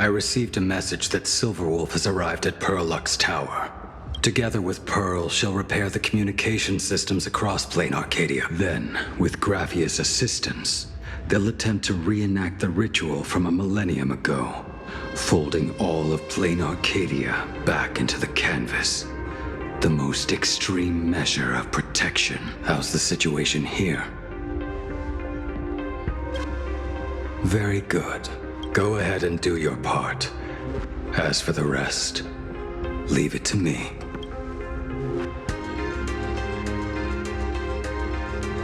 I received a message that Silverwolf has arrived at Pearlux Tower. Together with Pearl, she'll repair the communication systems across Plain Arcadia. Then, with Graphia's assistance, they'll attempt to reenact the ritual from a millennium ago, folding all of Plain Arcadia back into the canvas. The most extreme measure of protection. How's the situation here? Very good. Go ahead and do your part. As for the rest, leave it to me.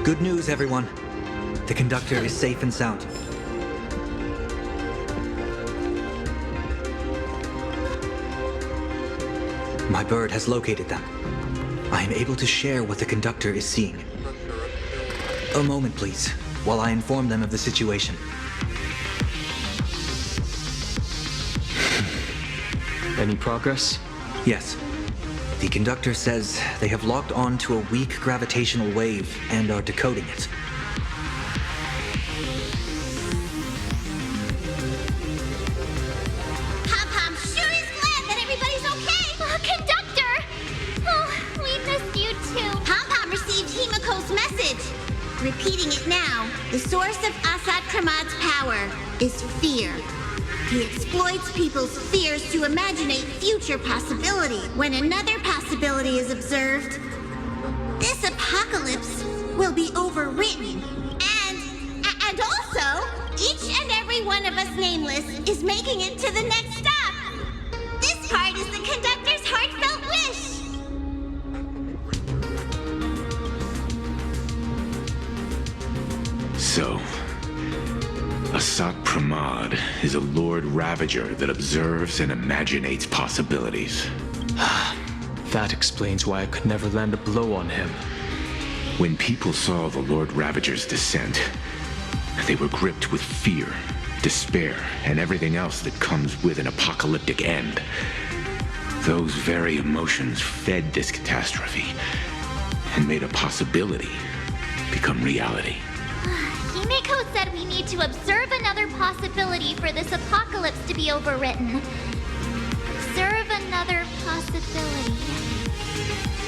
Good news, everyone. The conductor is safe and sound. My bird has located them. I am able to share what the conductor is seeing. A moment, please, while I inform them of the situation. Any progress? Yes. The conductor says they have locked on to a weak gravitational wave and are decoding it. Pom-Pom sure is glad that everybody's okay! Conductor! Oh, we missed you too. Pom-Pom received Himeko's message. Repeating it now, the source of Asat Pramad's power is fear. He exploits people's fears to imaginate future possibility. When another possibility is observed, this apocalypse will be overwritten. And also, each and every one of us nameless is making it to the next stop. This part is the conductor's heartfelt wish. So, Asat Pramad is a Lord Ravager that observes and imaginates possibilities. That explains why I could never land a blow on him. When people saw the Lord Ravager's descent, they were gripped with fear, despair, and everything else that comes with an apocalyptic end. Those very emotions fed this catastrophe and made a possibility become reality. Himeko said we need to observe another possibility for this apocalypse to be overwritten. Observe another possibility.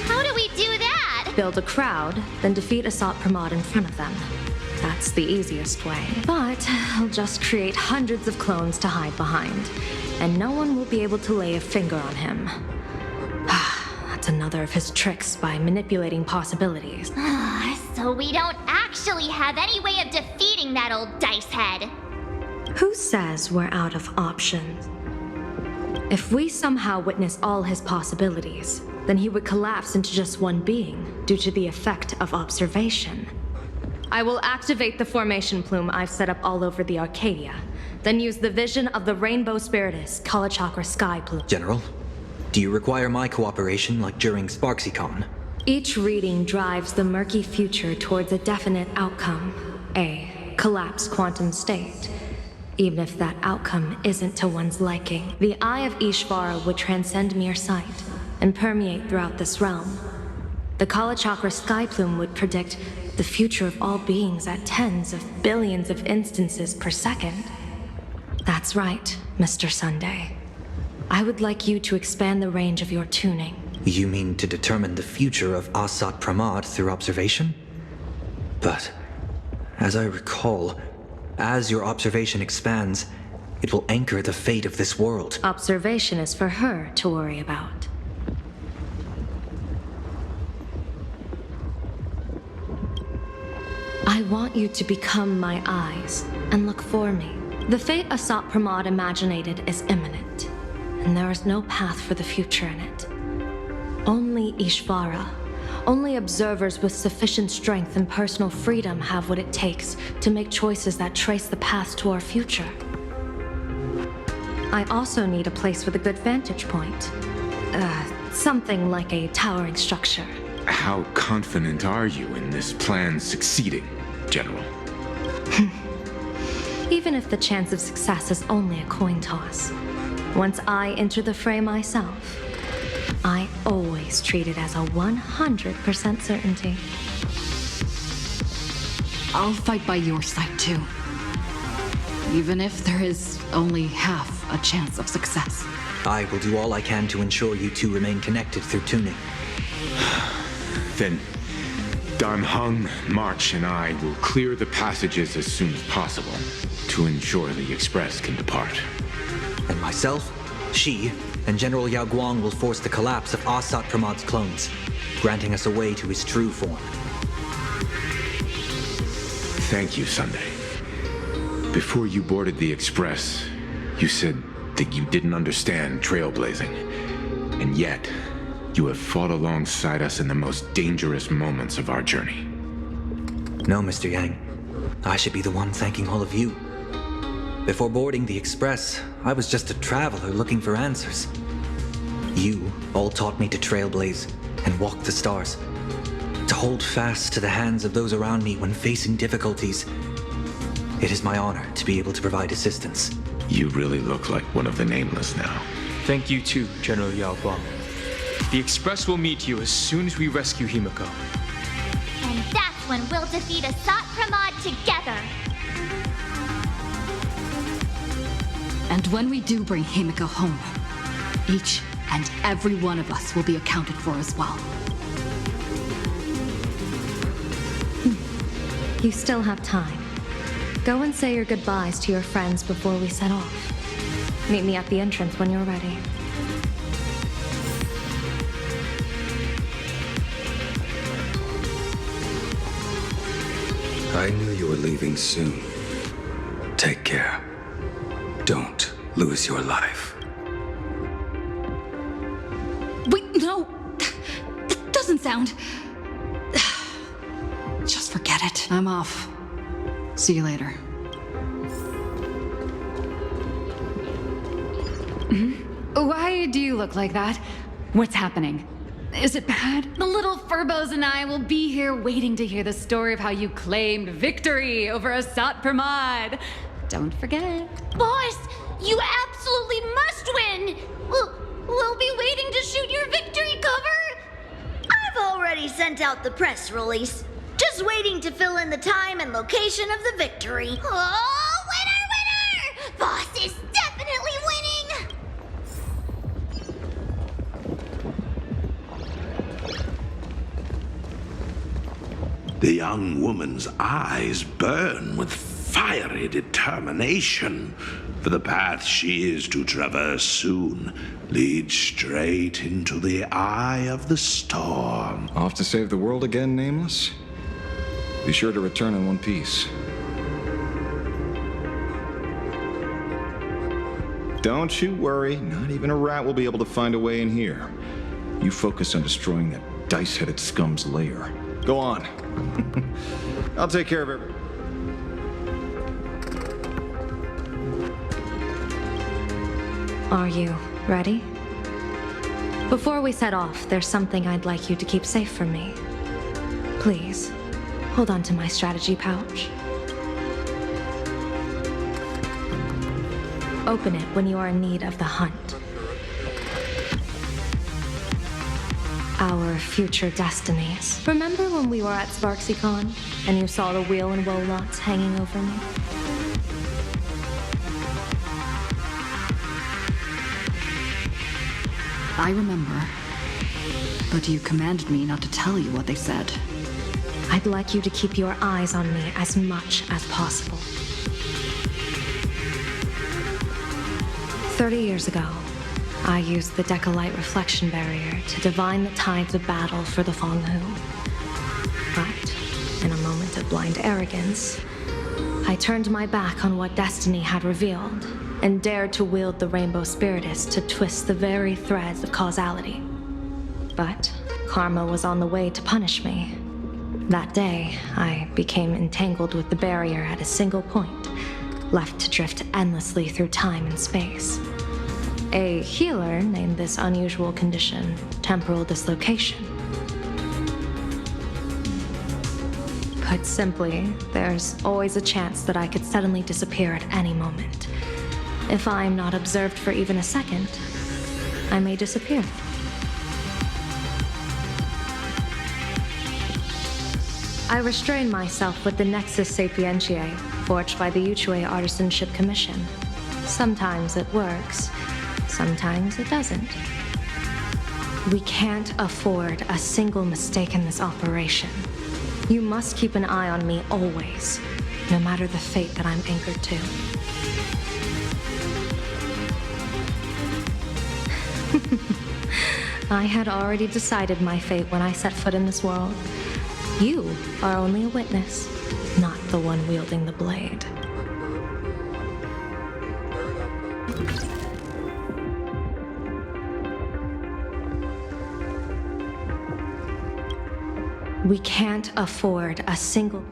How do we do that? Build a crowd, then defeat Asat Pramad in front of them. That's the easiest way. But I'll just create hundreds of clones to hide behind, and no one will be able to lay a finger on him. That's another of his tricks by manipulating possibilities. So we don't actually have any way of defeating that old dice head. Who says we're out of options? If we somehow witness all his possibilities, then he would collapse into just one being due to the effect of observation. I will activate the formation plume I've set up all over the Arcadia, then use the vision of the Rainbow Spiritus Kalachakra Sky Plume. General, do you require my cooperation like during SparksyCon? Each reading drives the murky future towards a definite outcome, a collapsed quantum state. Even if that outcome isn't to one's liking, the Eye of Ishvara would transcend mere sight and permeate throughout this realm. The Kalachakra Sky Plume would predict the future of all beings at tens of billions of instances per second. That's right, Mr. Sunday. I would like you to expand the range of your tuning. You mean to determine the future of Asat Pramad through observation? But, as I recall, as your observation expands, it will anchor the fate of this world. Observation is for her to worry about. I want you to become my eyes and look for me. The fate Asat Pramad imaginated is imminent, and there is no path for the future in it. Only Ishvara, only observers with sufficient strength and personal freedom have what it takes to make choices that trace the path to our future. I also need a place with a good vantage point. Something like a towering structure. How confident are you in this plan succeeding, General? Even if the chance of success is only a coin toss, once I enter the fray myself, I always treat it as a 100% certainty. I'll fight by your side too. even if there is only half a chance of success. I will do all I can to ensure you two remain connected through tuning. Then Dan Heng, March, and I will clear the passages as soon as possible to ensure the Express can depart. And myself, Shi, and General Yao Guang will force the collapse of Asat Pramad's clones, granting us a way to his true form. Thank you, Sunday. Before you boarded the Express, you said that you didn't understand trailblazing. And yet, you have fought alongside us in the most dangerous moments of our journey. No, Mr. Yang. I should be the one thanking all of you. Before boarding the Express, I was just a traveler looking for answers. You all taught me to trailblaze and walk the stars, to hold fast to the hands of those around me when facing difficulties. It is my honor to be able to provide assistance. You really look like one of the Nameless now. Thank you too, General Yao Guang. The Express will meet you as soon as we rescue Himeko. And that's when we'll defeat Asat Pramod together. And when we do bring Himeko home, each and every one of us will be accounted for as well. You still have time. Go and say your goodbyes to your friends before we set off. Meet me at the entrance when you're ready. I knew you were leaving soon. Take care. Don't lose your life. Wait, no! That doesn't sound... Just forget it. I'm off. See you later. Why do you look like that? What's happening? Is it bad? The little Furbos and I will be here waiting to hear the story of how you claimed victory over Asat Pramod. Don't forget. Boss, you absolutely must win! We'll be waiting to shoot your victory cover! I've already sent out the press release. Just waiting to fill in the time and location of the victory. Oh, winner, winner! Boss is definitely winning! The young woman's eyes burn with fiery determination, for the path she is to traverse soon leads straight into the eye of the storm. Off to save the world again, Nameless? Be sure to return in one piece. Don't you worry, not even a rat will be able to find a way in here. You focus on destroying that dice-headed scum's lair. Go on. I'll take care of it. Are you ready? Before we set off, there's something I'd like you to keep safe from me. Please, hold on to my strategy pouch. Open it when you are in need of the hunt. Our future destinies. Remember when we were at SparksyCon and you saw the wheel and woe lots hanging over me? I remember. But you commanded me not to tell you what they said. I'd like you to keep your eyes on me as much as possible. 30 years ago, I used the Decalite reflection barrier to divine the tides of battle for the Fonghu. But, in a moment of blind arrogance, I turned my back on what destiny had revealed and dared to wield the Rainbow Spiritus to twist the very threads of causality. But karma was on the way to punish me. That day, I became entangled with the barrier at a single point, left to drift endlessly through time and space. A healer named this unusual condition temporal dislocation. Put simply, there's always a chance that I could suddenly disappear at any moment. If I'm not observed for even a second, I may disappear. I restrain myself with the Nexus Sapientiae, forged by the Uchue Artisanship Commission. Sometimes it works, sometimes it doesn't. We can't afford a single mistake in this operation. You must keep an eye on me always, no matter the fate that I'm anchored to. I had already decided my fate when I set foot in this world. You are only a witness, not the one wielding the blade. We can't afford a single...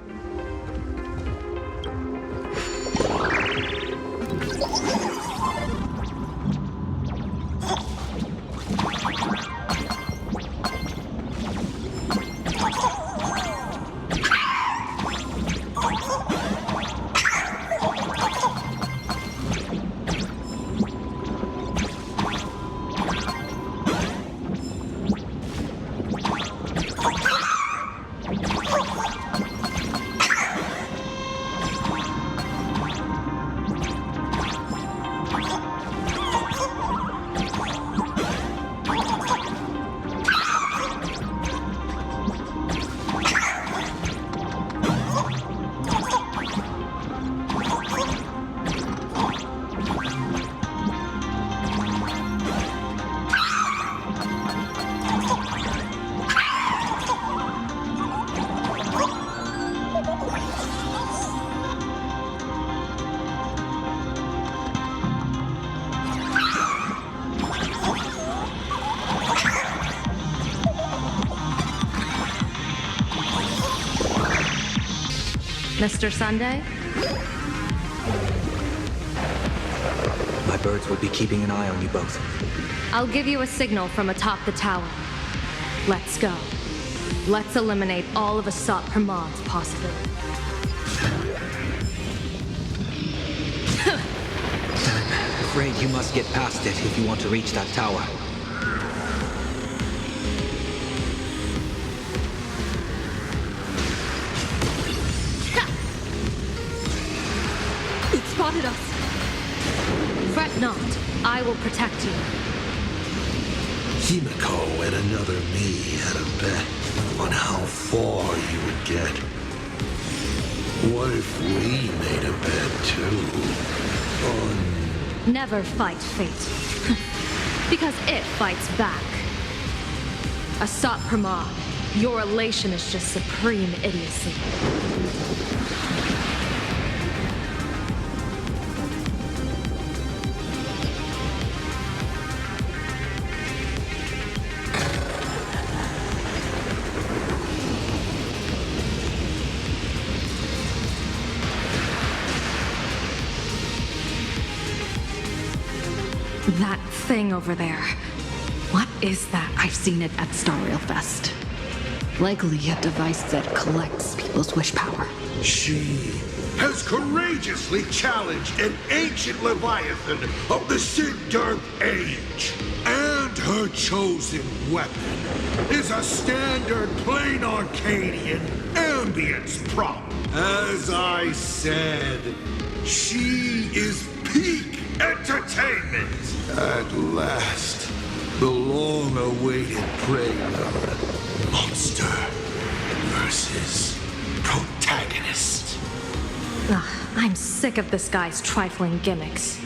Mr. Sunday? My birds will be keeping an eye on you both. I'll give you a signal from atop the tower. Let's go. Let's eliminate all of Asat Pramad's possibilities. I'm afraid you must get past it if you want to reach that tower. It spotted us. Fret not. I will protect you. Himeko and another me had a bet on how far you would get. What if we made a bet too? On... Never fight fate. Because it fights back. Asat Pramad, your elation is just supreme idiocy. That thing over there. What is that? I've seen it at Star Rail Fest. Likely a device that collects people's wish power. She has courageously challenged an ancient Leviathan of the Sindarth Age. And her chosen weapon is a standard plain Arcadian ambience prop. As I said, she is peak entertainment. At last, the long-awaited prelude. Monster versus protagonist. Ugh, I'm sick of this guy's trifling gimmicks.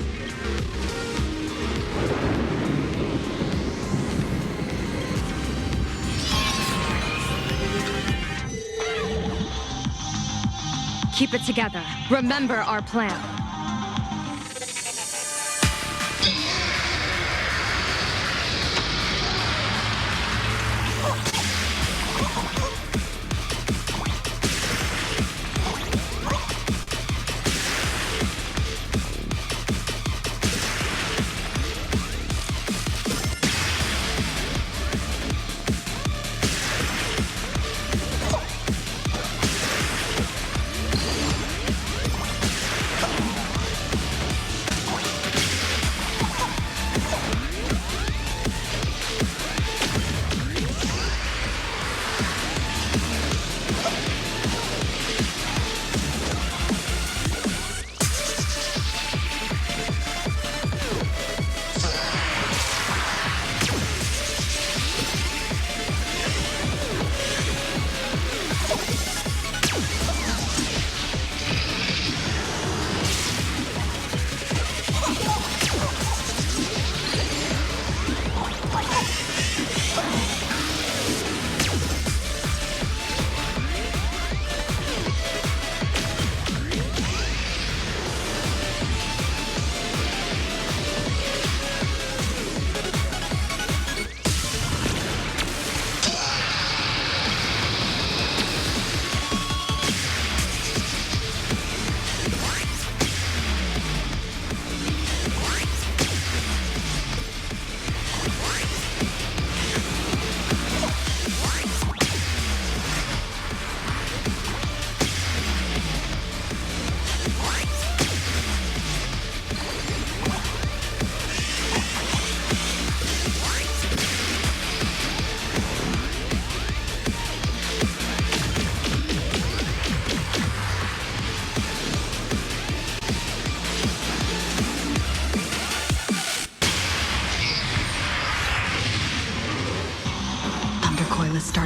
Keep it together. Remember our plan.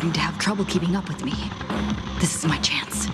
starting to have trouble keeping up with me. This is my chance.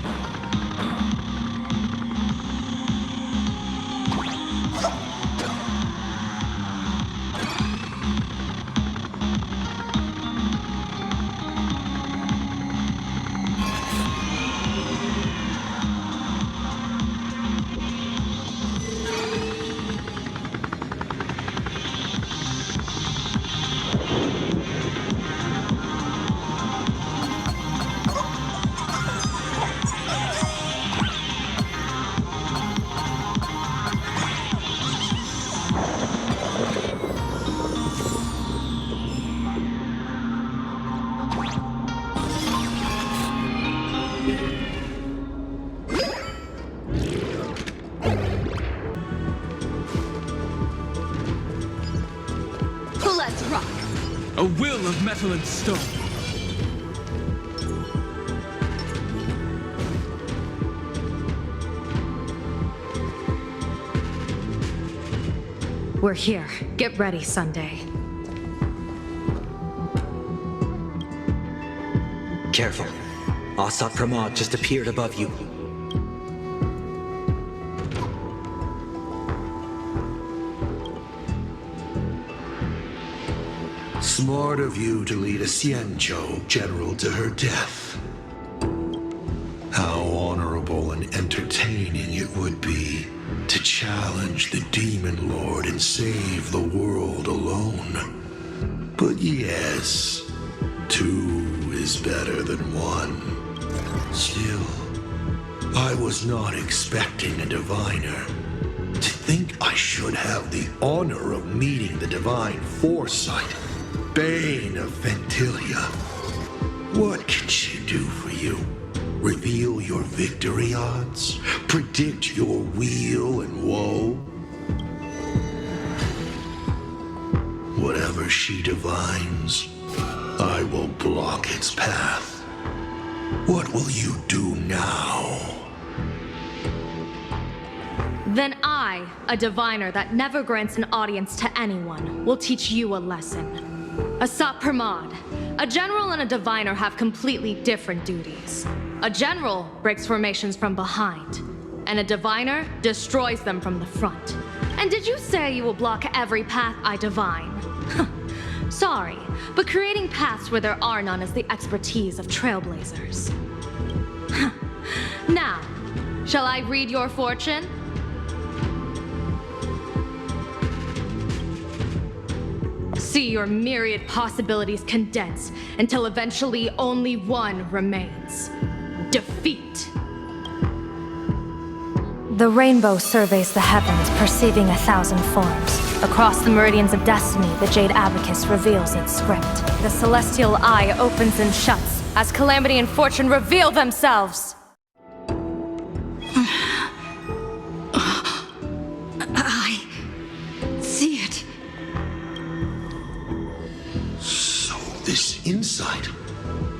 Let's rock! A will of metal and stone. We're here. Get ready, Sunday. Careful. Asat Pramod just appeared above you. Smart of you to lead a Xianzhou general to her death. How honorable and entertaining it would be to challenge the Demon Lord and save the world alone. But yes, two is better than one. Still, I was not expecting a diviner. To think I should have the honor of meeting the divine foresight, Bane of Ventilia. What can she do for you? Reveal your victory odds? Predict your weal and woe? Whatever she divines, I will block its path. What will you do now? Then I, a diviner that never grants an audience to anyone, will teach you a lesson. Asat Pramod, a general and a diviner have completely different duties. A general breaks formations from behind, and a diviner destroys them from the front. And did you say you will block every path I divine? Sorry, but creating paths where there are none is the expertise of Trailblazers. Now, shall I read your fortune? See your myriad possibilities condense until eventually only one remains. Defeat. The rainbow surveys the heavens, perceiving 1,000 forms. Across the meridians of destiny, the Jade Abacus reveals its script. The celestial eye opens and shuts as calamity and fortune reveal themselves. I see it. So this insight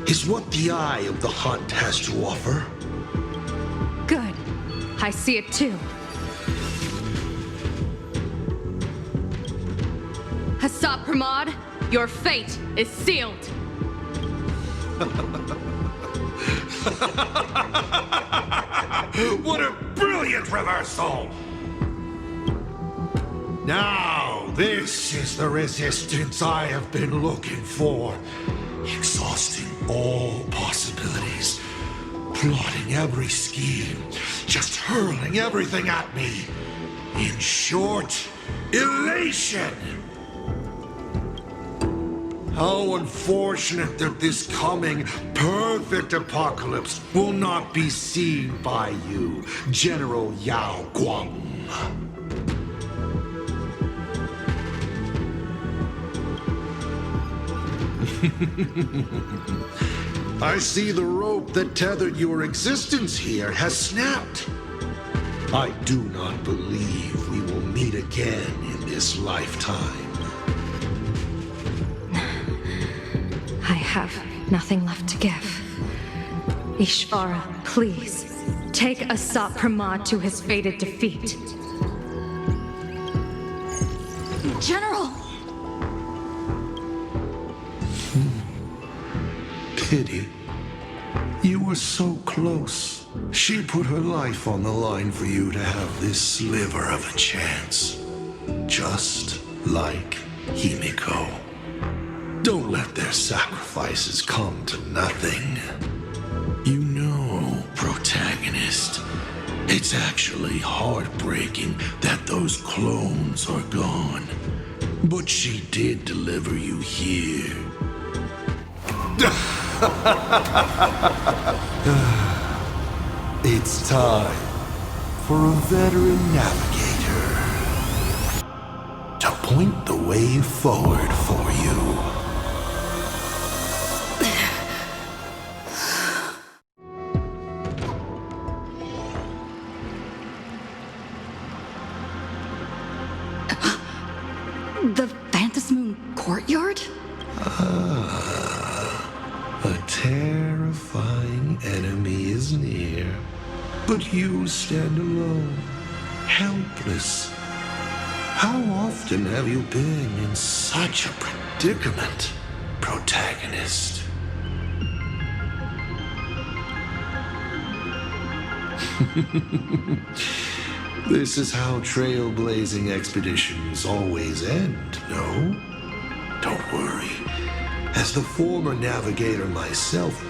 is what the eye of the hunt has to offer. Good. I see it too. Asat Pramod, your fate is sealed. What a brilliant reversal! Now, this is the resistance I have been looking for. Exhausting all possibilities. Plotting every scheme. Just hurling everything at me. In short, elation! How unfortunate that this coming perfect apocalypse will not be seen by you, General Yao Guang. I see the rope that tethered your existence here has snapped. I do not believe we will meet again in this lifetime. I have nothing left to give. Ishvara, please, take Asat Pramod to his fated defeat. General! pity. You were so close. She put her life on the line for you to have this sliver of a chance. Just like Himeko. Don't let their sacrifices come to nothing. You know, protagonist, it's actually heartbreaking that those clones are gone. But she did deliver you here. It's time for a veteran navigator to point the way forward for you. The Phantasmoon courtyard? A terrifying enemy is near, but you stand alone, helpless. How often have you been in such a predicament, protagonist? This is how trailblazing expeditions always end, no? Don't worry. As the former navigator myself,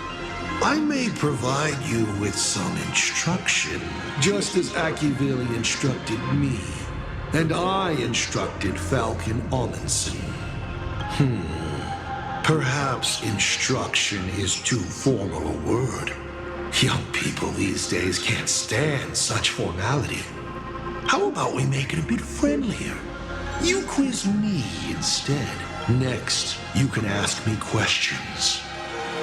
I may provide you with some instruction, just as Akivili instructed me, and I instructed Falcon Amundsen. Perhaps instruction is too formal a word. Young people these days can't stand such formality. How about we make it a bit friendlier? You quiz me instead. Next, you can ask me questions.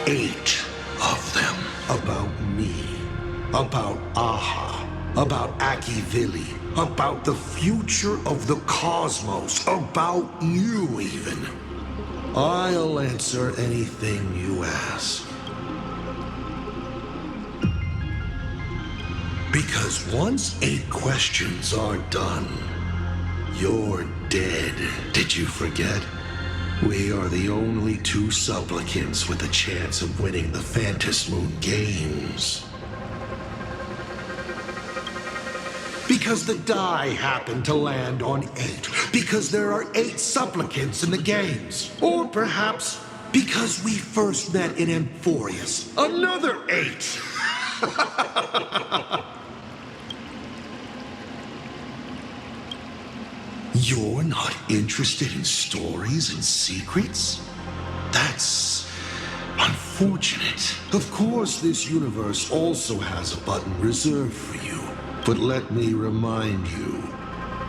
8 of them about me, about Aha, about Akivili, about the future of the cosmos, about you even. I'll answer anything you ask. Because once 8 questions are done, you're dead. Did you forget? We are the only 2 supplicants with a chance of winning the Phantasmoon Games. Because the die happened to land on 8. Because there are 8 supplicants in the games. Or perhaps because we first met in Amphorius. Another 8! You're not interested in stories and secrets? That's unfortunate. Of course, this universe also has a button reserved for you. But let me remind you,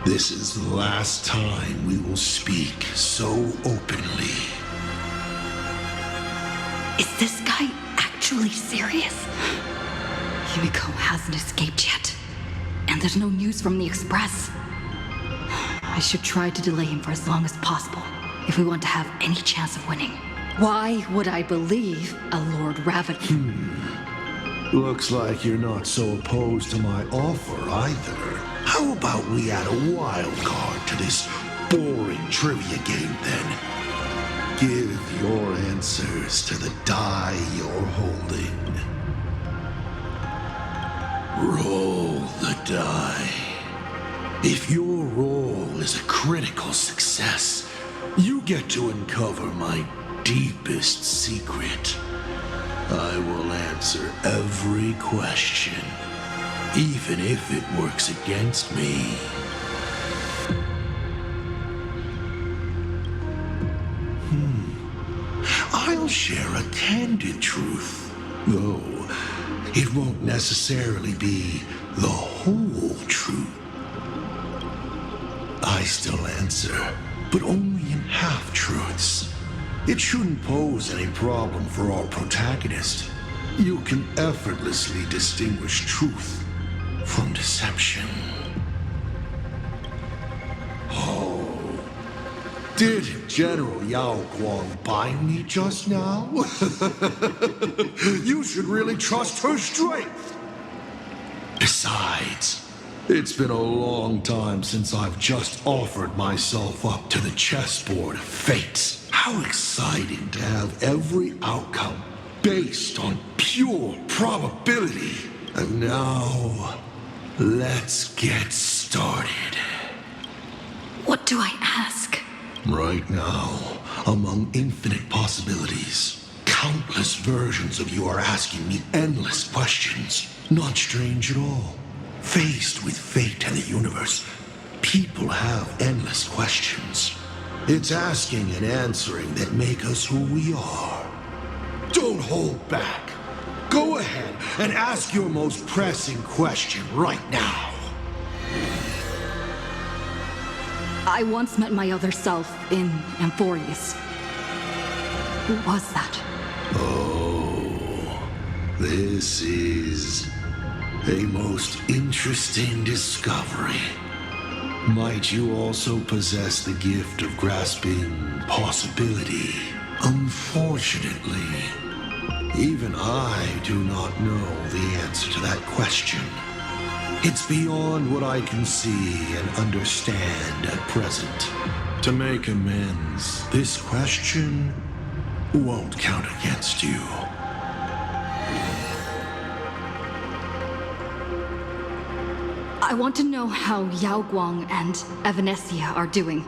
this is the last time we will speak so openly. Is this guy actually serious? Himeko hasn't escaped yet. And there's no news from the Express. I should try to delay him for as long as possible, if we want to have any chance of winning. Why would I believe a Lord Ravager? Looks like you're not so opposed to my offer either. How about we add a wild card to this boring trivia game then? Give your answers to the die you're holding. Roll the die. If your roll is a critical success, you get to uncover my deepest secret. I will answer every question, even if it works against me. I'll share a candid truth, though it won't necessarily be the whole truth. I still answer, but only in half-truths. It shouldn't pose any problem for our protagonist. You can effortlessly distinguish truth from deception. Oh, did General Yao Guang bind me just now? You should really trust her strength. Besides, it's been a long time since I've just offered myself up to the chessboard of fate. How exciting to have every outcome based on pure probability. And now, let's get started. What do I ask? Right now, among infinite possibilities, countless versions of you are asking me endless questions. Not strange at all. Faced with fate and the universe, people have endless questions. It's asking and answering that make us who we are. Don't hold back. Go ahead and ask your most pressing question right now. I once met my other self in Amphorius. Who was that? Oh, this is a most interesting discovery. Might you also possess the gift of grasping possibility? Unfortunately, even I do not know the answer to that question. It's beyond what I can see and understand at present. To make amends, this question won't count against you. I want to know how Yao Guang and Evanesia are doing.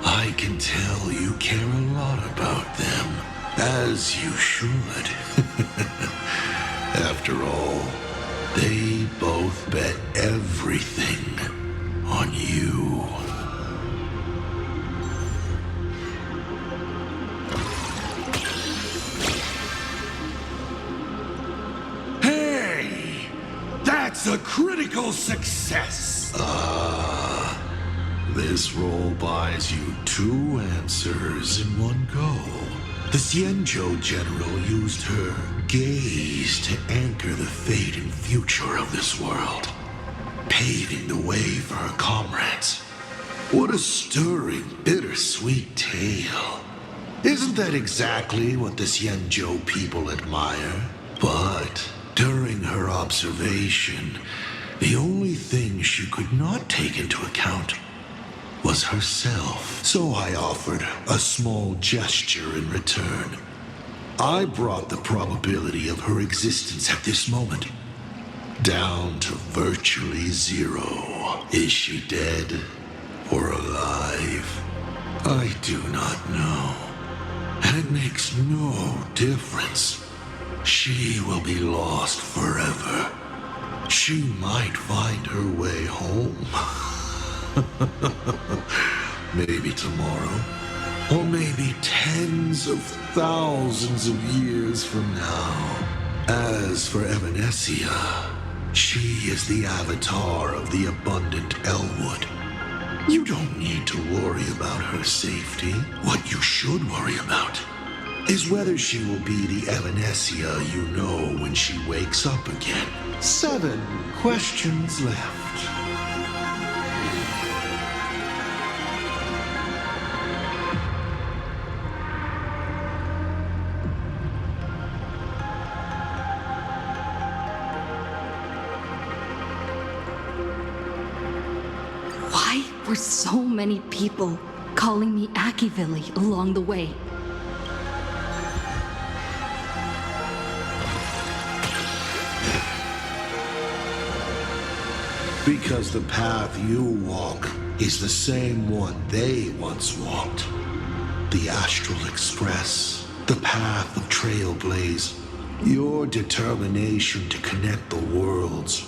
I can tell you care a lot about them, as you should. After all, they both bet everything on you. Hey! That's a critical success! This roll buys you 2 answers in one go. The Xianzhou general used her gaze to anchor the fate and future of this world, paving the way for her comrades. What a stirring, bittersweet tale. Isn't that exactly what the Xianzhou people admire? But during her observation, the only thing she could not take into account was herself. So I offered a small gesture in return. I brought the probability of her existence at this moment down to virtually 0. Is she dead or alive? I do not know. And it makes no difference. She will be lost forever. She might find her way home. Maybe tomorrow, or maybe tens of thousands of years from now. As for Evanesia, she is the avatar of the abundant Elwood. You don't need to worry about her safety. What you should worry about is whether she will be the Evanesia you know when she wakes up again. 7 questions left. Why were so many people calling me Akivili along the way? Because the path you walk is the same one they once walked. The Astral Express, the path of Trailblaze, your determination to connect the worlds.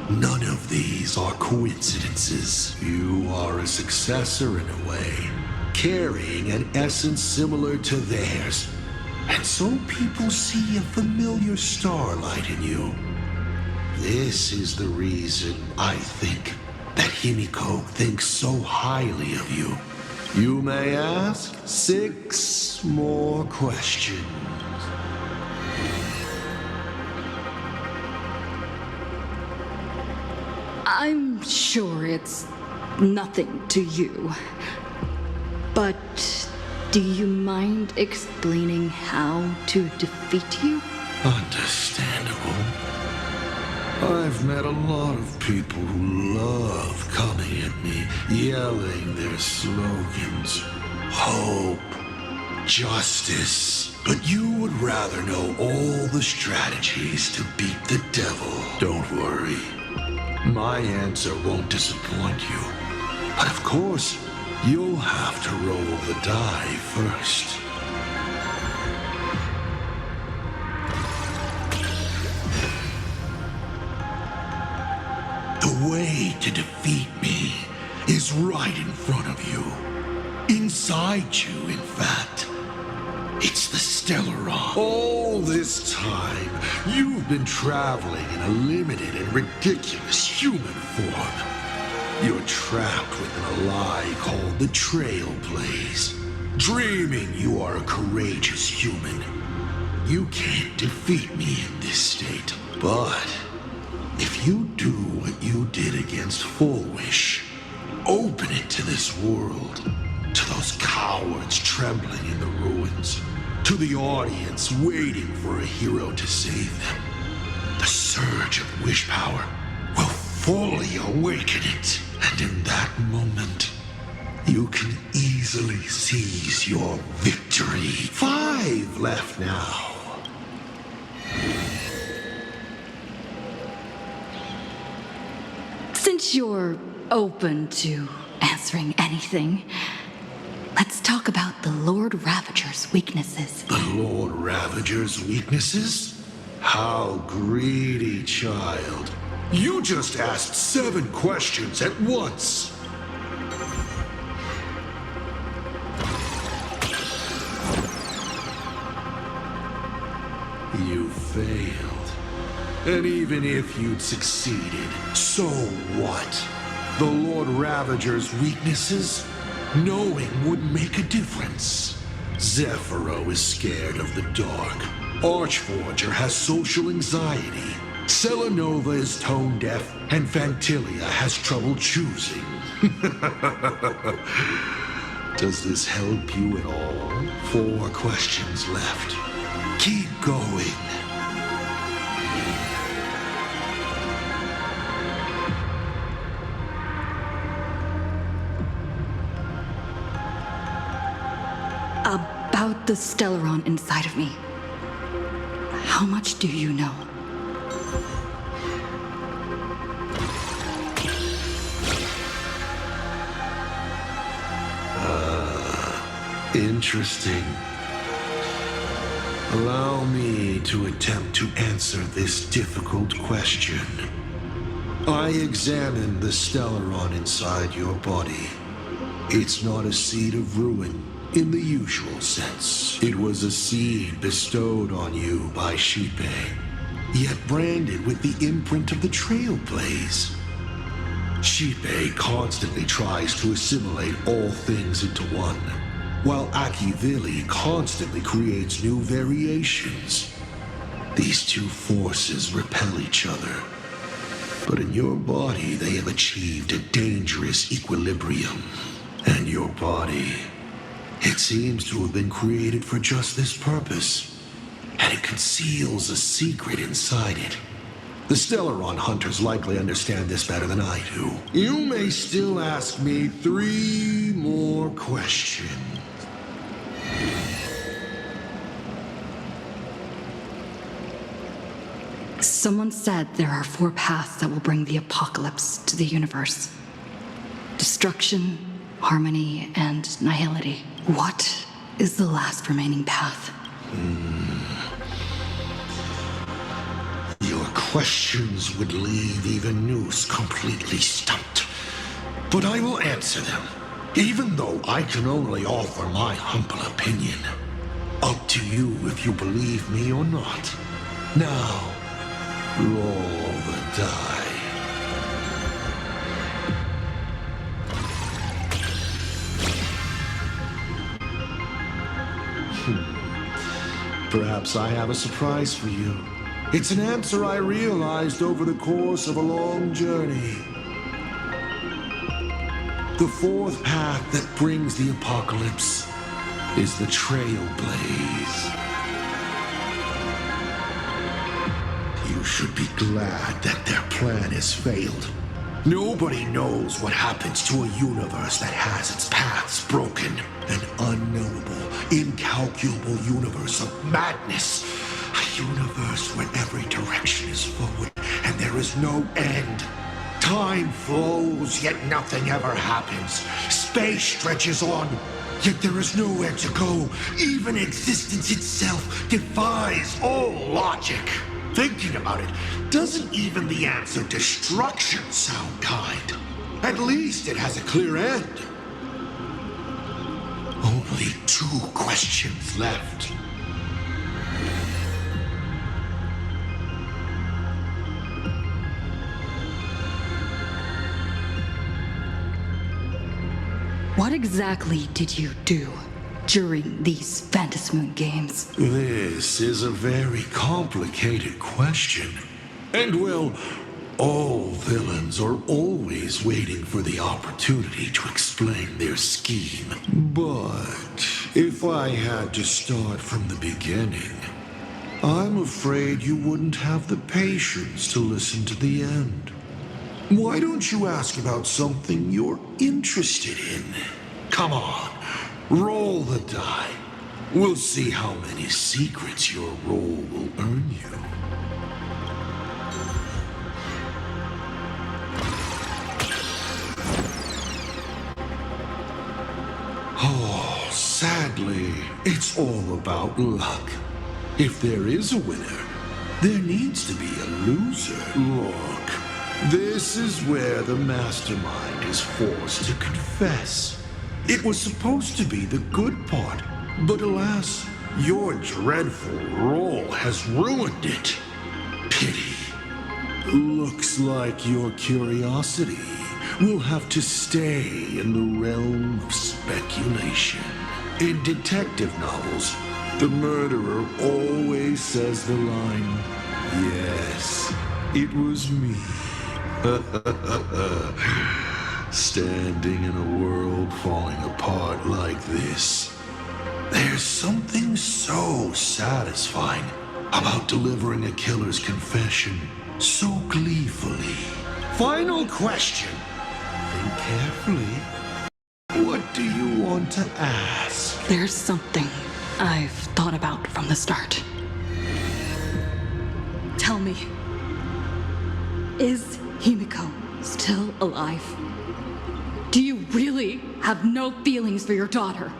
None of these are coincidences. You are a successor in a way, carrying an essence similar to theirs. And so people see a familiar starlight in you. This is the reason I think that Himeko thinks so highly of you. You may ask 6 more questions. I'm sure it's nothing to you. But do you mind explaining how to defeat you? Understandable. I've met a lot of people who love coming at me, yelling their slogans. Hope, justice. But you would rather know all the strategies to beat the devil. Don't worry. My answer won't disappoint you. But of course, you'll have to roll the die first. The way to defeat me is right in front of you. Inside you, in fact. It's the Stellaron. All this time, you've been traveling in a limited and ridiculous human form. You're trapped within a lie called the Trailblaze, dreaming you are a courageous human. You can't defeat me in this state, but if you do what you did against Full Wish, open it to this world, to those cowards trembling in the ruins, to the audience waiting for a hero to save them, the surge of wish power will fully awaken it, and in that moment, you can easily seize your victory. 5 left now. Since you're open to answering anything, let's talk about the Lord Ravager's weaknesses. The Lord Ravager's weaknesses? How greedy, child. You just asked 7 questions at once. You failed. And even if you'd succeeded, so what? The Lord Ravager's weaknesses? Knowing would make a difference. Zephyro is scared of the dark. Archforger has social anxiety. Selenova is tone deaf, and Fantilia has trouble choosing. Does this help you at all? 4 questions left. Keep going. About the Stellaron inside of me. How much do you know? Interesting. Allow me to attempt to answer this difficult question. I examined the Stellaron inside your body. It's not a seed of ruin in the usual sense. It was a seed bestowed on you by Shipe, yet branded with the imprint of the Trailblaze. Shipe constantly tries to assimilate all things into one, while Akivili constantly creates new variations. These two forces repel each other, but in your body they have achieved a dangerous equilibrium. And your body, it seems to have been created for just this purpose, and it conceals a secret inside it. The Stellaron hunters likely understand this better than I do. You may still ask me 3 more questions. Someone said there are 4 paths that will bring the apocalypse to the universe. Destruction, harmony, and nihility. What is the last remaining path? Your questions would leave even Noose completely stumped. But I will answer them, even though I can only offer my humble opinion. Up to you if you believe me or not. Now, roll the die. Perhaps I have a surprise for you. It's an answer I realized over the course of a long journey. The 4th path that brings the apocalypse is the Trailblaze. You should be glad that their plan has failed. Nobody knows what happens to a universe that has its paths broken. An unknowable, incalculable universe of madness. A universe where every direction is forward and there is no end. Time flows, yet nothing ever happens. Space stretches on, yet there is nowhere to go. Even existence itself defies all logic. Thinking about it, doesn't even the answer destruction sound kind? At least it has a clear end. Only 2 questions left. What exactly did you do during these Phantasmoon games? This is a very complicated question. And well, all villains are always waiting for the opportunity to explain their scheme. But if I had to start from the beginning, I'm afraid you wouldn't have the patience to listen to the end. Why don't you ask about something you're interested in? Come on, roll the die. We'll see how many secrets your roll will earn you. Oh, sadly, it's all about luck. If there is a winner, there needs to be a loser. Look, this is where the mastermind is forced to confess. It was supposed to be the good part, but alas, your dreadful roll has ruined it. Pity. Looks like your curiosity will have to stay in the realm of speculation. In detective novels, the murderer always says the line, "Yes, it was me." Standing in a world falling apart like this, there's something so satisfying about delivering a killer's confession so gleefully. Final question. Think carefully. What do you want to ask? There's something I've thought about from the start. Tell me, is Himeko still alive? Do you really have no feelings for your daughter?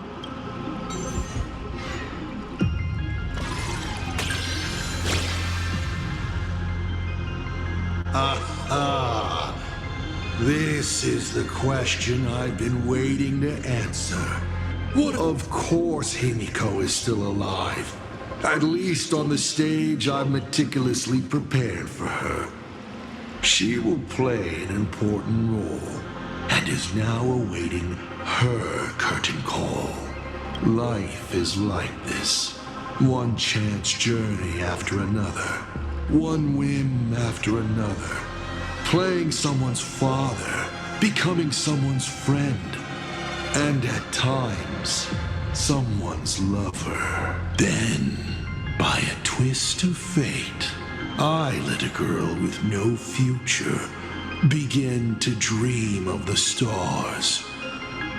Aha! This is the question I've been waiting to answer. What? Of course Himeko is still alive. At least on the stage I've meticulously prepared for her. She will play an important role, and is now awaiting her curtain call. Life is like this. One chance journey after another. One whim after another. Playing someone's father, becoming someone's friend, and at times, someone's lover. Then, by a twist of fate, I let a girl with no future begin to dream of the stars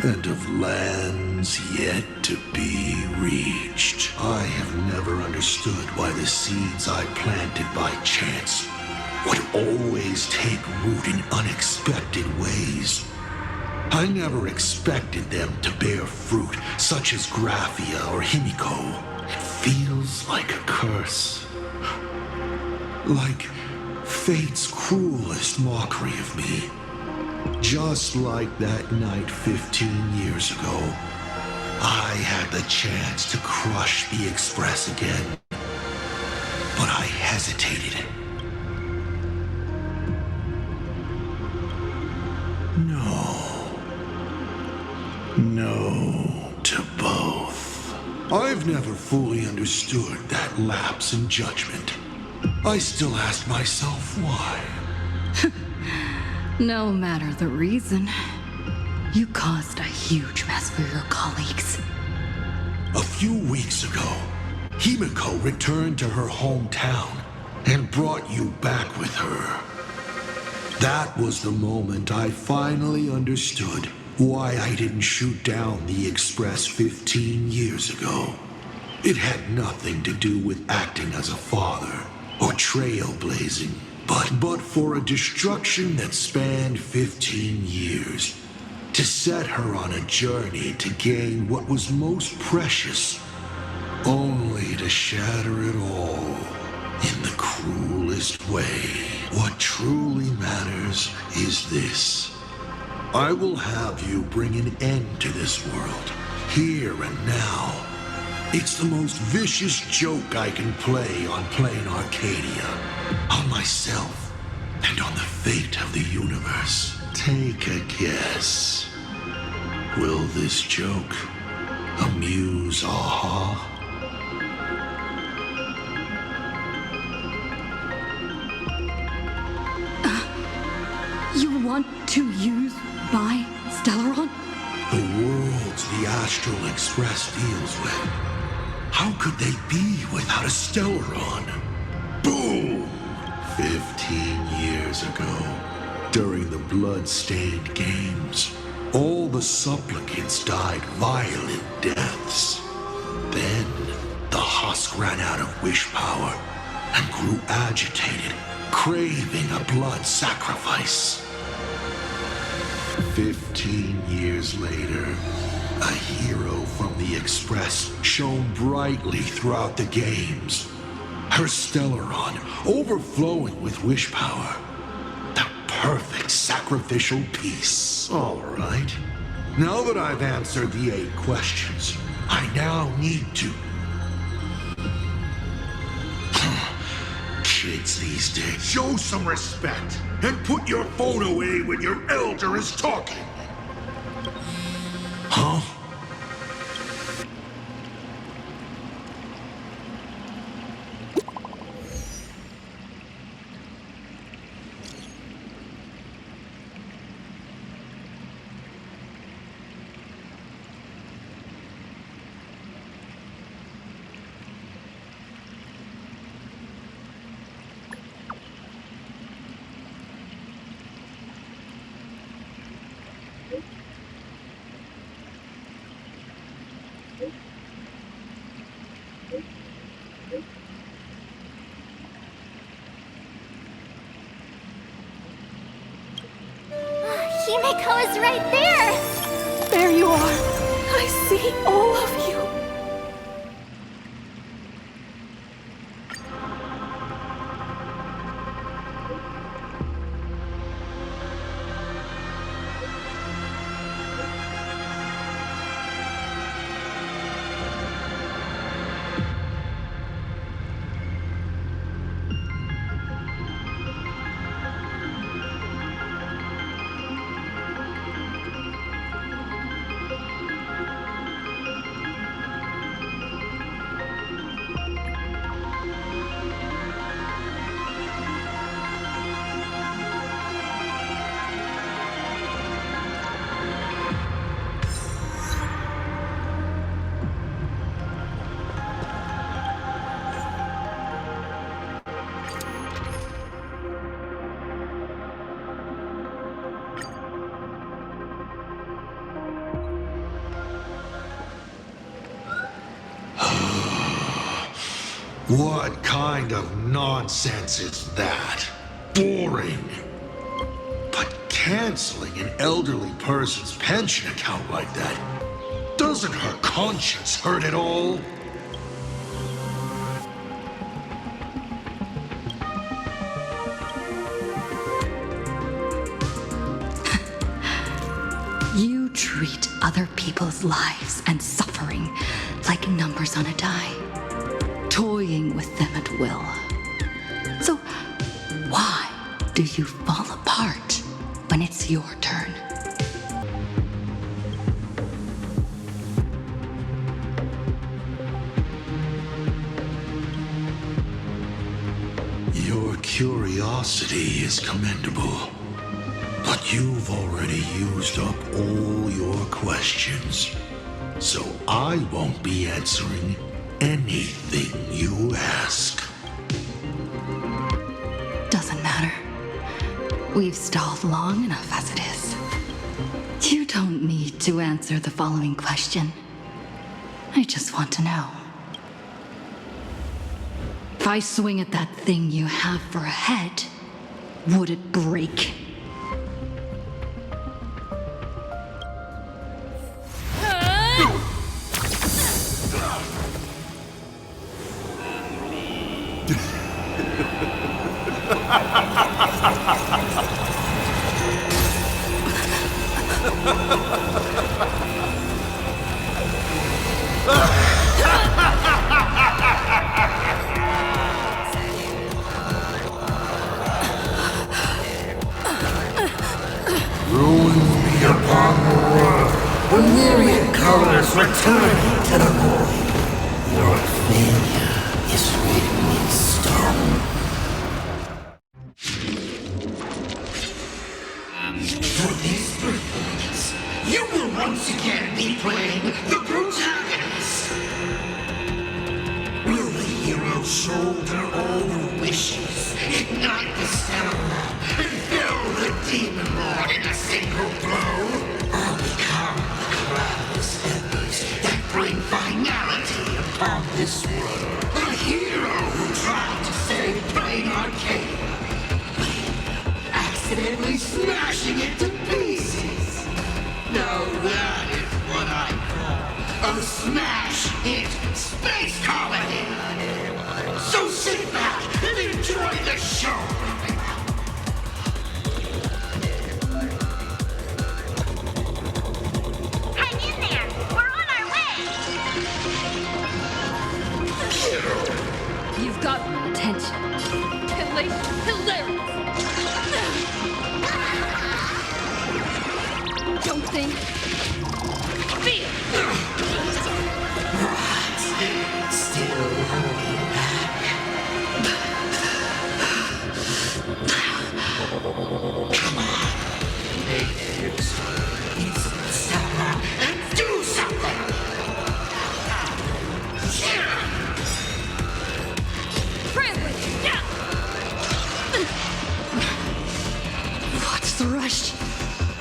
and of lands yet to be reached. I have never understood why the seeds I planted by chance would always take root in unexpected ways. I never expected them to bear fruit such as Graphia or Himeko. It feels like a curse. Like fate's cruelest mockery of me. Just like that night 15 years ago, I had the chance to crush the Express again. But I hesitated. No to both. I've never fully understood that lapse in judgment. I still ask myself why. No matter the reason, you caused a huge mess for your colleagues. A few weeks ago, Himeko returned to her hometown and brought you back with her. That was the moment I finally understood why I didn't shoot down the Express 15 years ago. It had nothing to do with acting as a father or trailblazing, but for a destruction that spanned 15 years. To set her on a journey to gain what was most precious, only to shatter it all in the cruelest way. What truly matters is this. I will have you bring an end to this world, here and now. It's the most vicious joke I can play on plain Arcadia, on myself, and on the fate of the universe. Take a guess. Will this joke amuse Aha? You want to use my Stellaron? The worlds the Astral Express deals with. How could they be without a Stellaron? Boom! 15 years ago, during the blood-stained games, all the supplicants died violent deaths. Then, the husk ran out of wish power and grew agitated, craving a blood sacrifice. 15 years later, a hero from the Express shone brightly throughout the games. Her Stellaron overflowing with wish power. The perfect sacrificial piece. All right. Now that I've answered the 8 questions, I now need to... Kids these days, show some respect and put your phone away when your elder is talking. Huh? Himeko is right there! There you are. I see all of you. What kind of nonsense is that? Boring. But canceling an elderly person's pension account like that, doesn't her conscience hurt at all? You treat other people's lives and suffering like numbers on a die, toying with them at will. So, why do you fall apart when it's your turn? Your curiosity is commendable, but you've already used up all your questions, so I won't be answering anything you ask. Doesn't matter. We've stalled long enough as it is. You don't need to answer the following question. I just want to know. If I swing at that thing you have for a head, would it break? Ruins be upon the world, the myriad colors returning to the void. Your failure is written in stone. For these 3 points, you will once again be playing the protagonist. Will the hero shoulder all the wishes, ignite the stamina, and fill the demon lord in a single blow? Or become the cloudless embers that bring finality upon this world? A hero who tried to save Plain Arcadia, accidentally smashing it to pieces. Now that is what I call a smash hit space comedy. So sit back and enjoy the show. Hang in there. We're on our way. You've got my attention. Hilarious. Don't think. Feel. Still holding back. Come on. It's step up and do something. What's the rush?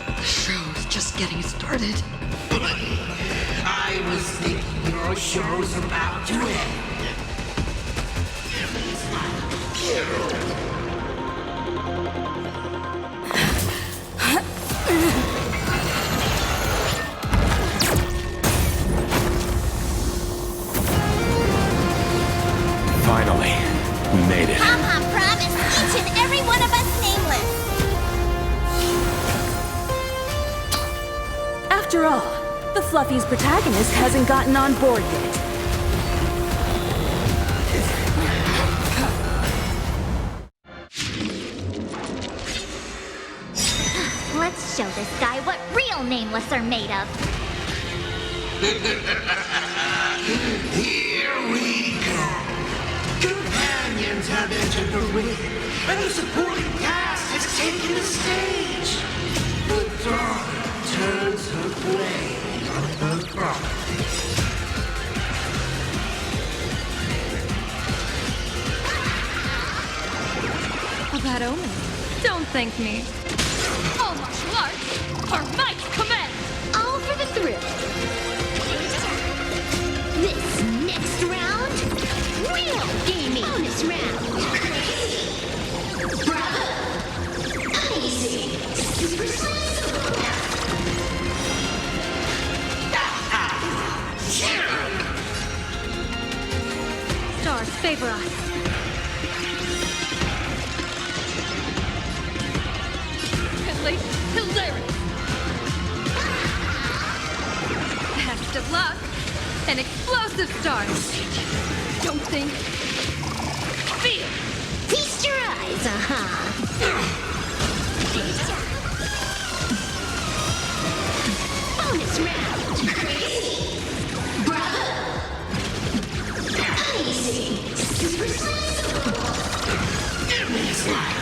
The show is just getting started. I was thinking your show's about to end. Finally, we made it. Pom-Pom promised each and every one of us nameless. After all, the Fluffy's protagonist hasn't gotten on board yet. Let's show this guy what real nameless are made of. Here we go. Companions have entered the ring, and the supporting cast has taken the stage. The dawn turns her blade on her property. A bad omen. Don't thank me. All martial arts are might command. All for the thrill. This next round, real gaming. Bonus round. Bravo. Easy. Super Stars favor us. Hilarious. Best of luck. An explosive start. Don't think. Feel. Feast your eyes, Bonus round. Bravo. Easy. Super Give me a smile.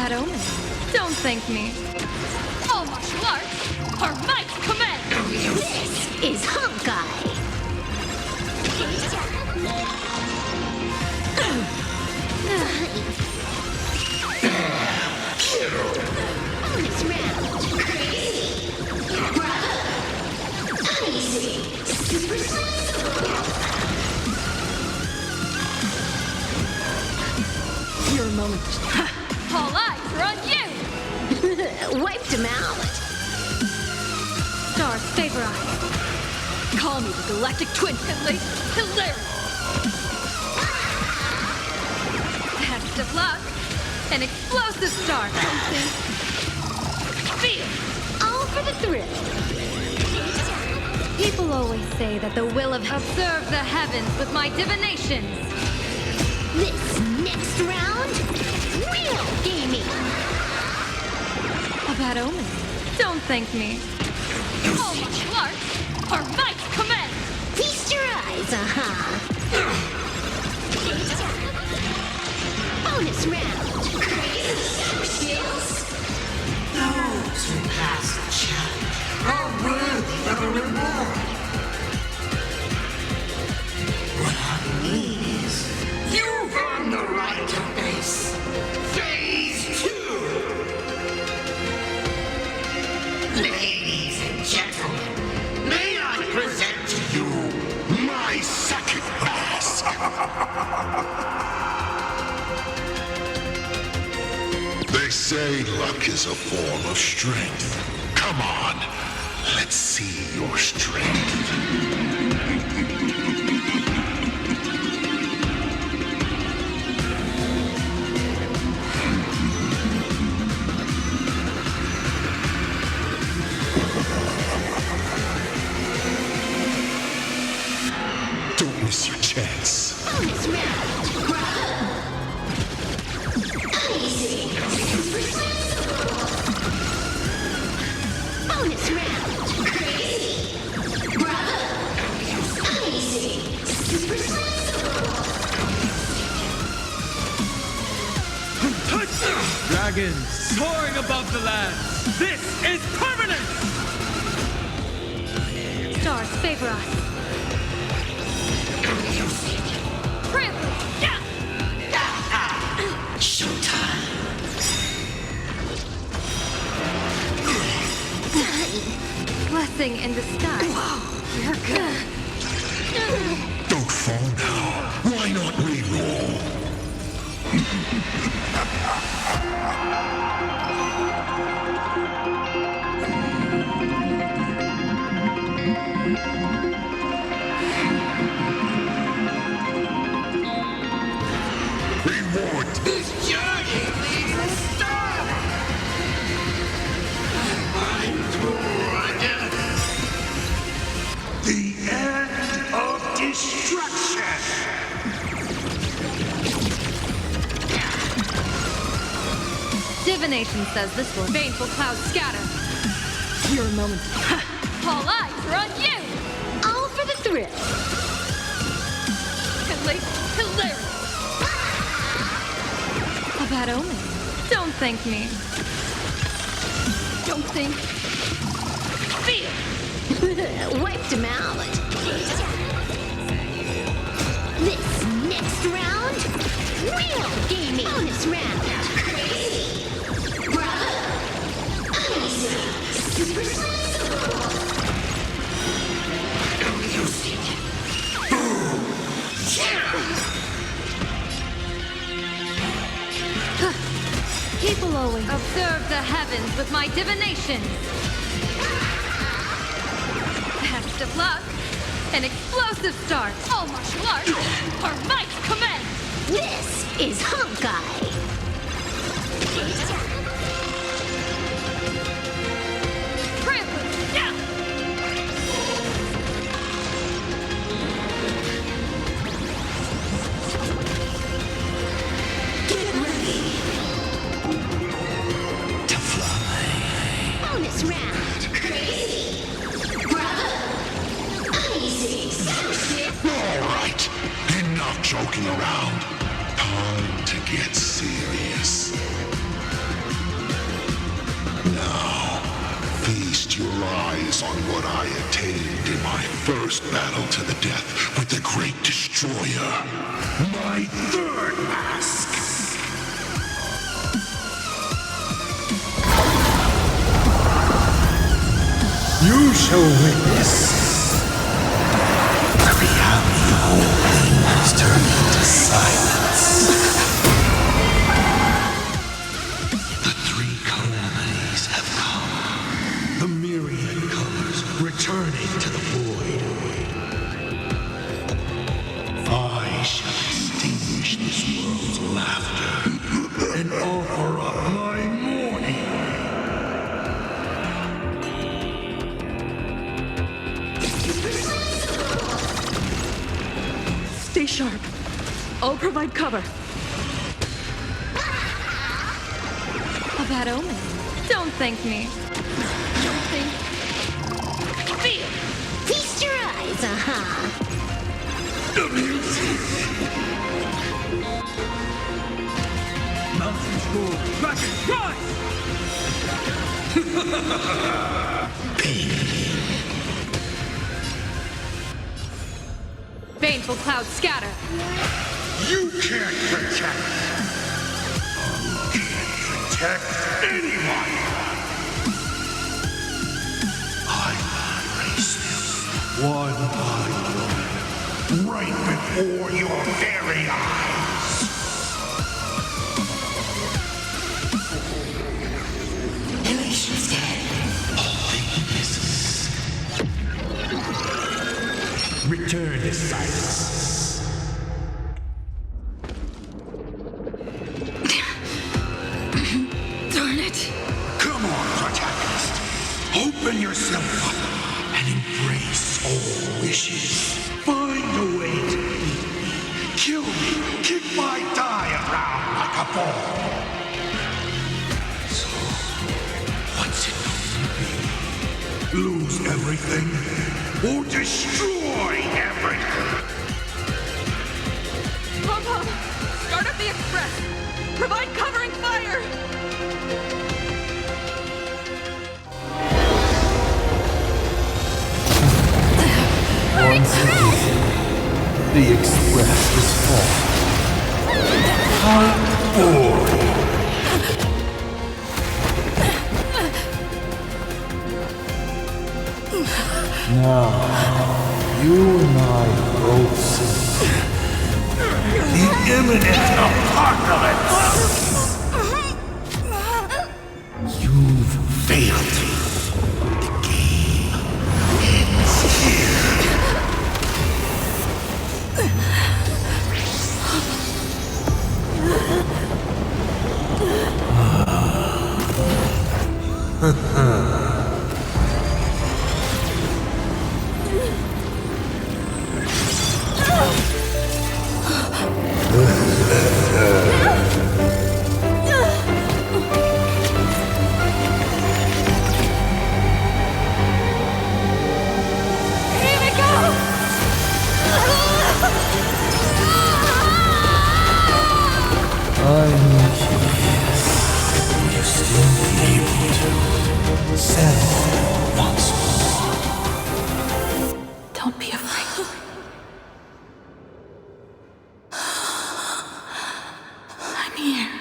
bad omen. Don't thank me. All martial arts are might command. This is Honkai. Bonus round. Crazy. Bravo. Uneasy. Super Your moment. All eyes are on you. Wiped him out. Stars favor us. Call me the Galactic Twin. Hilarious. Test of luck. An explosive start. Feel. All for the thrill. People always say that the will of observe the heavens with my divinations. This next round, real gaming. A bad omen. Don't thank me. All martial arts are might command. Feast your eyes, Bonus round. Skills. Those who pass the challenge are worthy of a reward. What I mean is, you've earned the right to face Phase 2. Ladies and gentlemen, may I present to you my second class. They say luck is a form of strength. Come on, let's see your strength. Don't miss your chance. Bonus round. Bravo. Uneasy. Bonus round. Crazy. Bravo. Uneasy. Dragons soaring above the land. This is permanent! Stars favor us. Privilege. Showtime. Blessing in disguise. You're good. Don't fall now. Why not reroll? Reward. This journey leads a star. I'm toward The end of destruction. Divination says this will baneful clouds scatter. Your moment. All eyes are on you. All for the thrill. Hilarious. A bad omen. Don't thank me. Don't think. Feel. Wiped him out. This next round, real gaming. Bonus round. Crazy. Bravo. Uneasy. People always observe the heavens with my divinations. Test of luck. An explosive start. All martial arts are might command. This is Honkai. Trailblaze. Yeah. Get ready to fly. Bonus round. Crazy. Bravo. Uneasy. All right, enough joking around. Time to get serious. on what I attained in my first battle to the death with the Great Destroyer. My third mask! You shall witness the reality of all things turn into silence. The three calamities have come. The myriad colors returning to the void. I shall extinguish this world's laughter and offer up my mourning. Stay sharp. I'll provide cover. A bad omen. Don't thank me. Don't think. Feel. Feast your eyes, Mountains roar, dragons rise! Baneful clouds scatter. You can't protect! Protect anyone! I will erase them one by one. Right before your very eyes! Relations dead. All weaknesses. Return to silence. Darn it. Come on, protagonist. Open yourself up and embrace all wishes. Find a way to beat me. Kill me. Kick my die around like a ball. So, what's it going to be? Lose everything or destroy everything? Pom-Pom, start up the express. Provide covering fire. Once again, the express is full. How boring. Now, you and I both see the imminent apocalypse. You've failed. The game ends here. I'm curious. Will you still be able to settle once more? Don't be afraid. I'm here.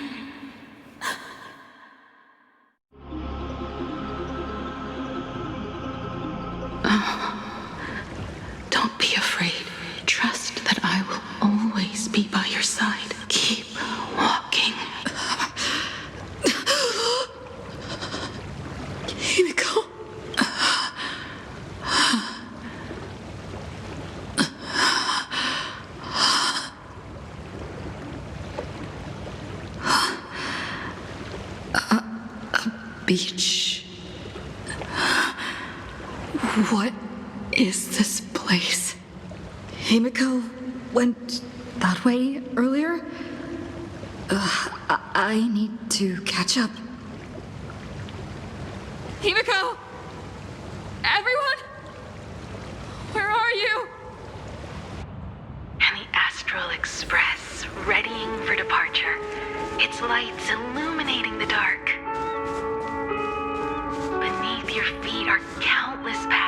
Don't be afraid. Trust that I will always be by your side. Keep walking. Himeko. A beach. What is this place? Himeko went that way earlier? I need to catch up. Himeko! Everyone? Where are you? And the Astral Express, readying for departure, its lights illuminating the dark. Beneath your feet are countless paths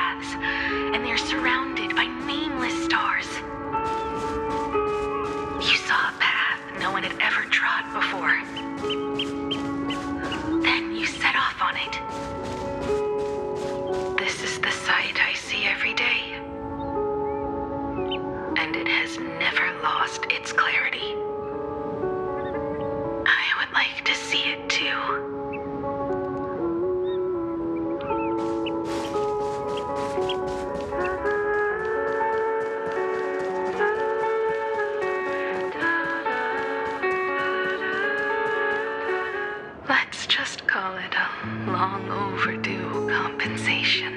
long overdue compensation.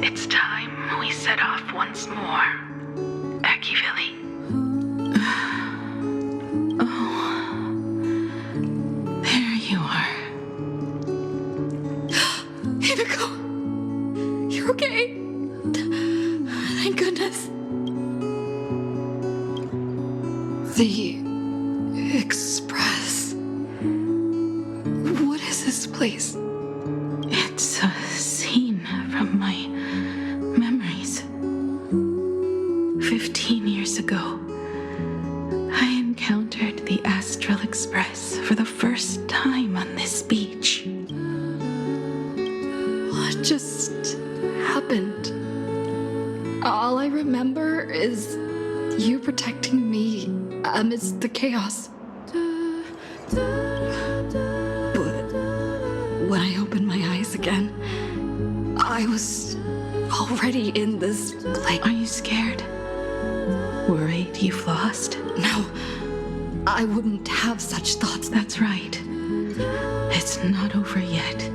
It's time we set off once more. Akivili. There you are. Himeko! You're okay? Thank goodness. The Express. What is this place? It's a scene from my memories. 15 years ago, I encountered the Astral Express for the first time on this beach. What just happened? All I remember is you protecting me amidst the chaos. But when I opened my eyes again, I was already in this place. Are you scared? Worried you've lost? No, I wouldn't have such thoughts. That's right. It's not over yet.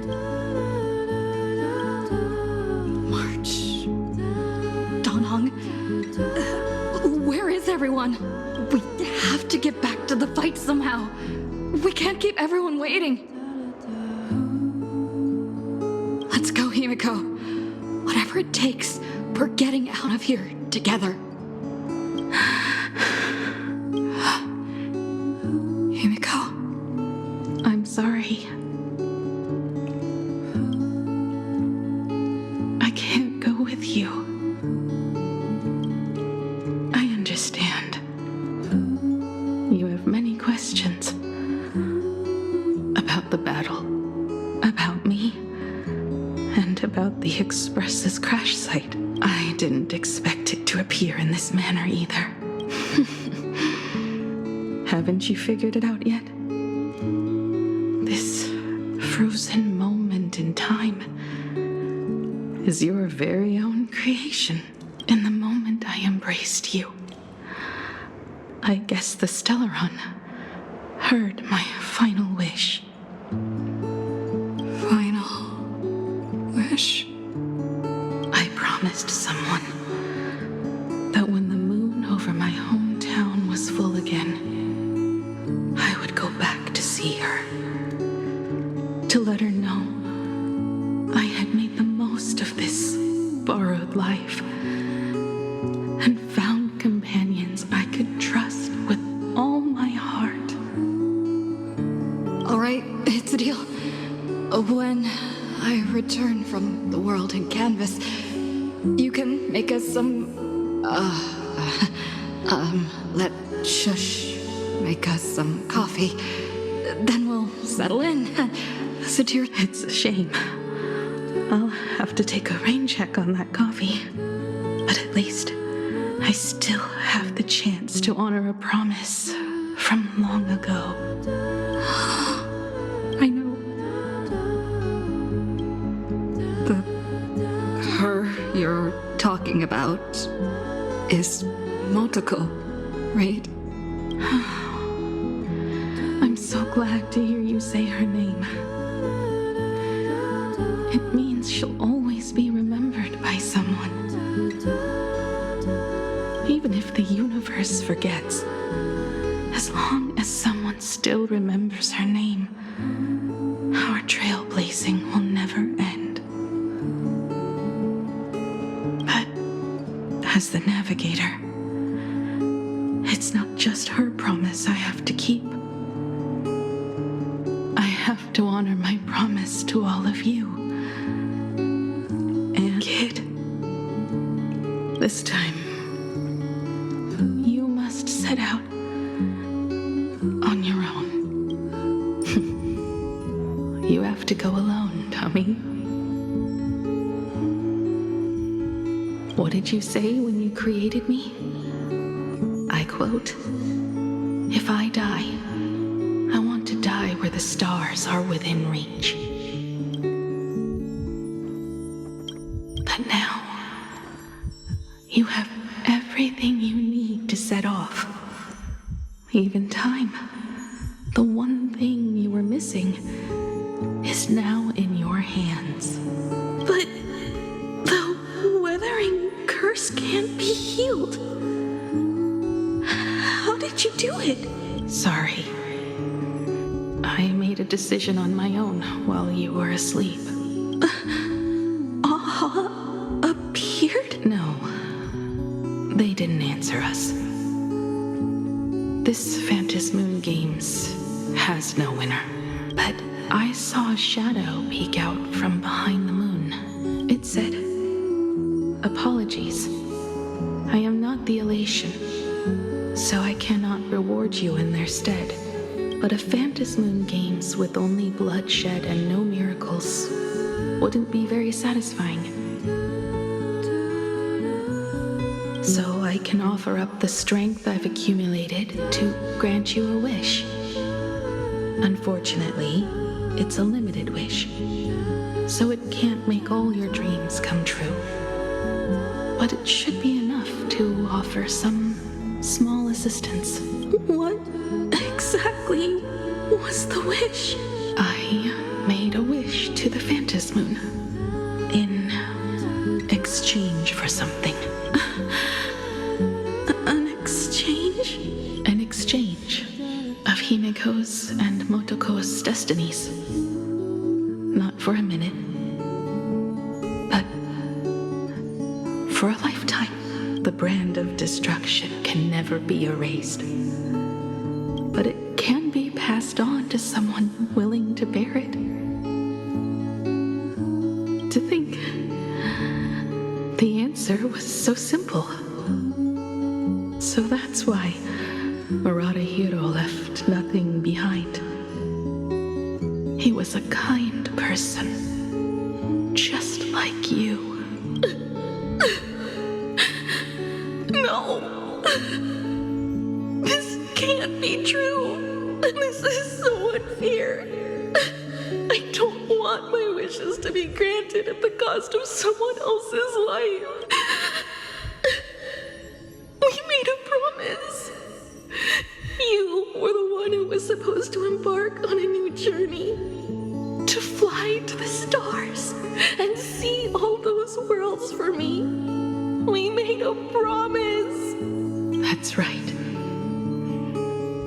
March. Donhong. Where is everyone? We have to get back to the fight somehow. We can't keep everyone waiting. Let's go, Himeko. Whatever it takes, we're getting out of here together. Himeko. I'm sorry. I can't go with you. I understand. You have many questions. About the battle. About me. And about the Express's crash site. I didn't expect it to appear in this manner either. Haven't you figured it out yet? This frozen moment in time is your very own creation. In the moment I embraced you, I guess the Stellaron heard my final wish. Final wish? I promised someone that when the moon over my hometown was full again, I would go back to see her. To let her know I had made the most of this borrowed life and found companions I could trust with all my heart. All right, it's a deal. When I return from the world in canvas, you can make us some, let Shush make us some coffee. Then we'll settle in. Satir, it's a shame. I'll have to take a rain check on that coffee. But at least I still have the chance to honor a promise from long ago. I know. Her you're talking about is Motoko, right? I'm so glad to hear you say her name. It means she'll always be remembered by someone. Even if the universe forgets, as long as someone still remembers her name, our trailblazing will never end. But as the navigator, it's not just her promise I have to keep. I have to honor my promise to all of you. And kid, this time, you must set out on your own. You have to go alone, Tommy. What did you say when you created me? I quote, "If I die, I want to die where the stars are within reach." But now, you have everything you need to set off. Even time, the one thing you were missing is now in your hands. But the weathering curse can't be healed. How did you do it? Sorry. I made a decision on my own while you were asleep. Appeared? No. They didn't answer us. This Phantasmoon Games has no winner. But I saw a shadow peek out from behind the moon. It said, "Apologies. I am not the Elation, so I cannot reward you in their stead. But a Phantasmoon Games with only bloodshed and no miracles wouldn't be very satisfying. So I can offer up the strength I've accumulated to grant you a wish. Unfortunately, it's a limited wish, so it can't make all your dreams come true. But it should be enough to offer some small assistance." What exactly was the wish? I made a wish to the Phantasmoon in exchange for something. An exchange? An exchange of Himeko's and Motoko's destinies. Not for a minute, but for a lifetime. The brand of destruction can never be erased, but it can be passed on to someone willing to bear it. To think the answer was so simple. So that's why Murata-hiro left nothing behind. He was a kind person, just like you. No! This can't be true! This is so unfair! I don't want my wishes to be granted at the cost of someone else's life. We made a promise. You were the one who was supposed to embark on a new journey. To fly to the stars and see all those worlds for me. We made a promise. That's right.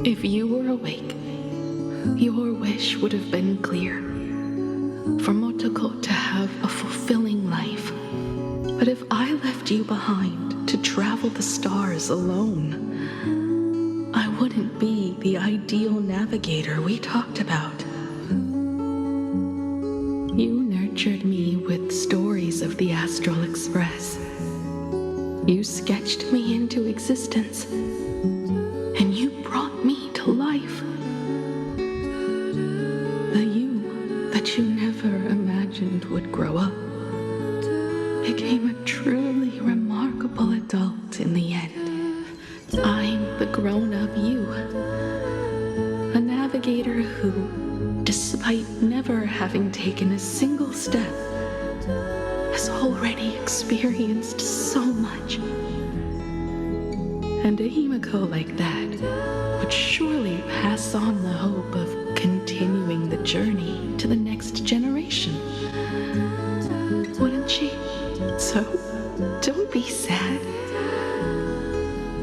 If you were awake, your wish would have been clear. For Motoko to have a fulfilling life. But if I left you behind to travel the stars alone, I wouldn't be the ideal navigator we talked about. You nurtured me with stories of the Astral Express. You sketched me into existence, and you brought me to life. The you that you never imagined would grow up became a truly remarkable adult in the end. I'm the grown-up you, a navigator who, despite never having taken a single step, has already experienced so much. And a Himeko like that would surely pass on the hope of continuing the journey to the next generation. Wouldn't she? So, don't be sad.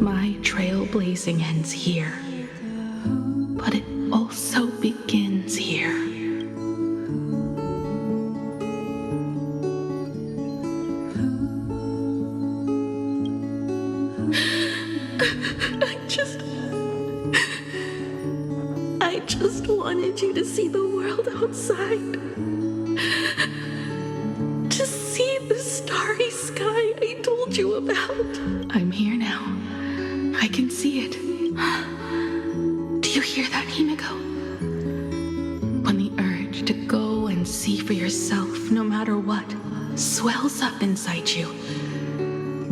My trailblazing ends here, but it also begins here. I just wanted you to see the world outside. To see the starry sky I told you about. I'm here now. I can see it. Do you hear that, Himeko? When the urge to go and see for yourself, no matter what, swells up inside you,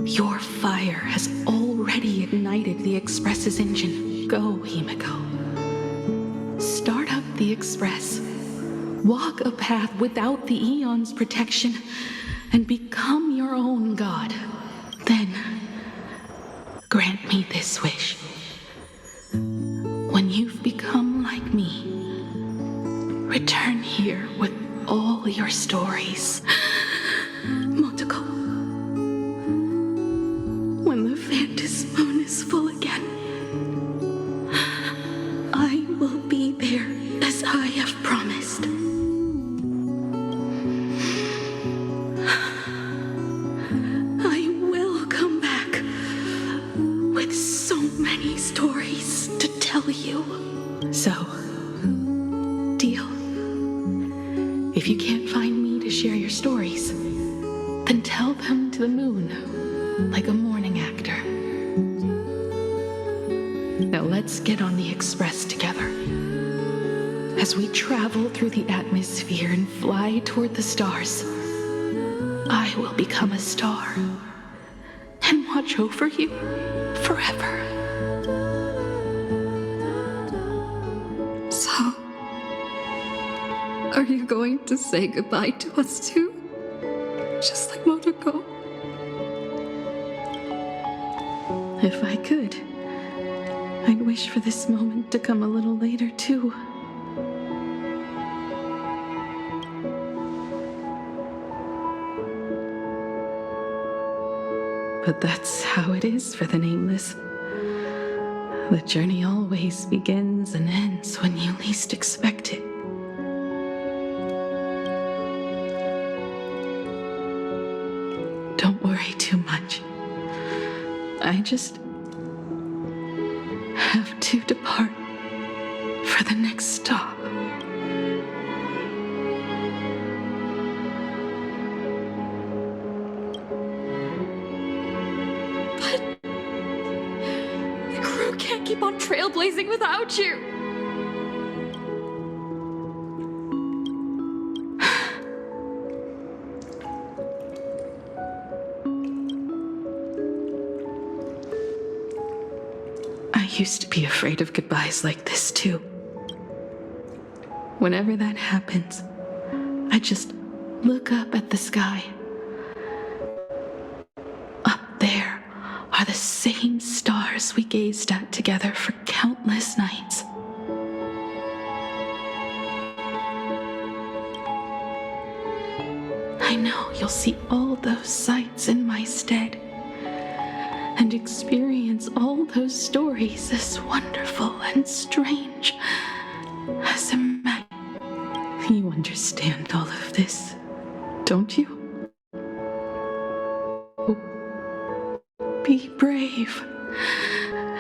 your fire has already ignited the Express's engine. Go, Himeko. Start up the Express. Walk a path without the Aeon's protection and become your own god. Then, grant me this wish. When you've become like me, return here with all your stories. Motoko, when the Phantom Moon is full again, I will be there as I have promised. I will come back with so many stories to tell you. So, deal. If you can't find me to share your stories, then tell them to the moon, like a morning actor. Now let's get on the express together. As we travel through the atmosphere and fly toward the stars, I will become a star and watch over you forever. So, are you going to say goodbye to us too? Just like Motoko? If I could, I'd wish for this moment to come a little later too. But that's how it is for the nameless. The journey always begins and ends when you least expect it. Don't worry too much. I just have to depart for the next stop. The crew can't keep on trailblazing without you! I used to be afraid of goodbyes like this too. Whenever that happens, I just look up at the sky. Up there are the same stars we gazed at together for countless nights. I know you'll see all those sights in my stead and experience all those stories as wonderful and strange as imagine. You understand all of this, don't you? Be brave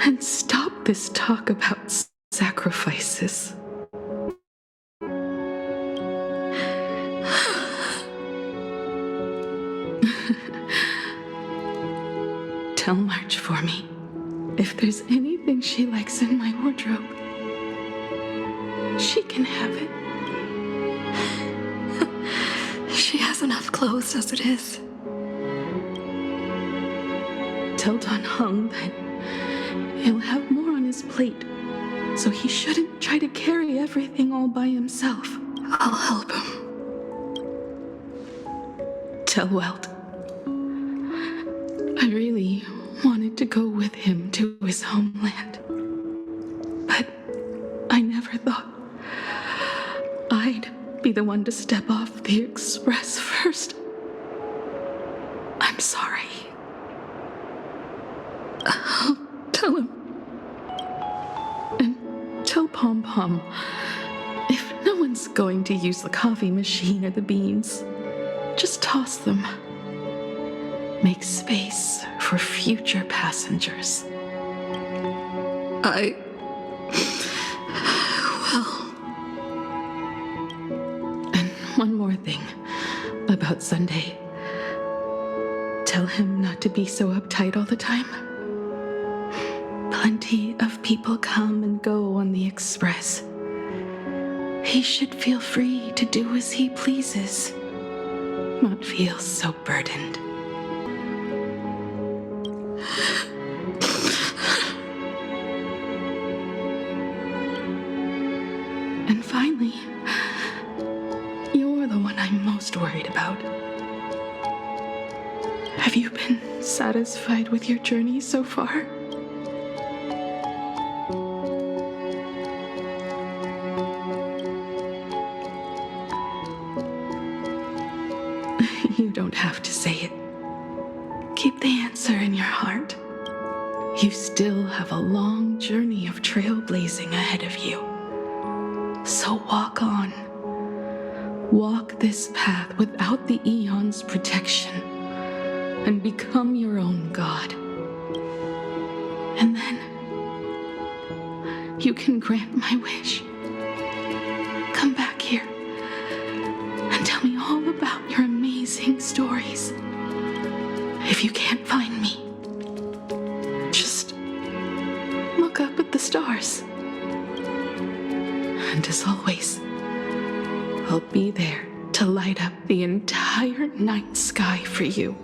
and stop this talk about sacrifices. Tell March for me if there's anything she likes in my wardrobe. She can have it. She has enough clothes as it is. Tell Don Hung that he'll have more on his plate, so he shouldn't try to carry everything all by himself. I'll help him. Tell Welt I really wanted to go with him to his homeland, but I never thought I'd be the one to step off the express first. I'm sorry. I'll tell him. And tell Pom Pom, if no one's going to use the coffee machine or the beans, just toss them. Make space for future passengers. Well. And one more thing about Sunday. Tell him not to be so uptight all the time. Plenty of people come and go on the express. He should feel free to do as he pleases, not feel so burdened. And finally, you're the one I'm most worried about. Have you been satisfied with your journey so far? You don't have to say it. Keep the answer in your heart. You still have a long journey of trailblazing ahead of you. So walk on. Walk this path without the Eon's protection, and become your own god. And then, you can grant my wish. Come back here, and tell me all about your amazing stories. If you can't find me, just look up at the stars. And as always, I'll be there to light up the entire night sky for you.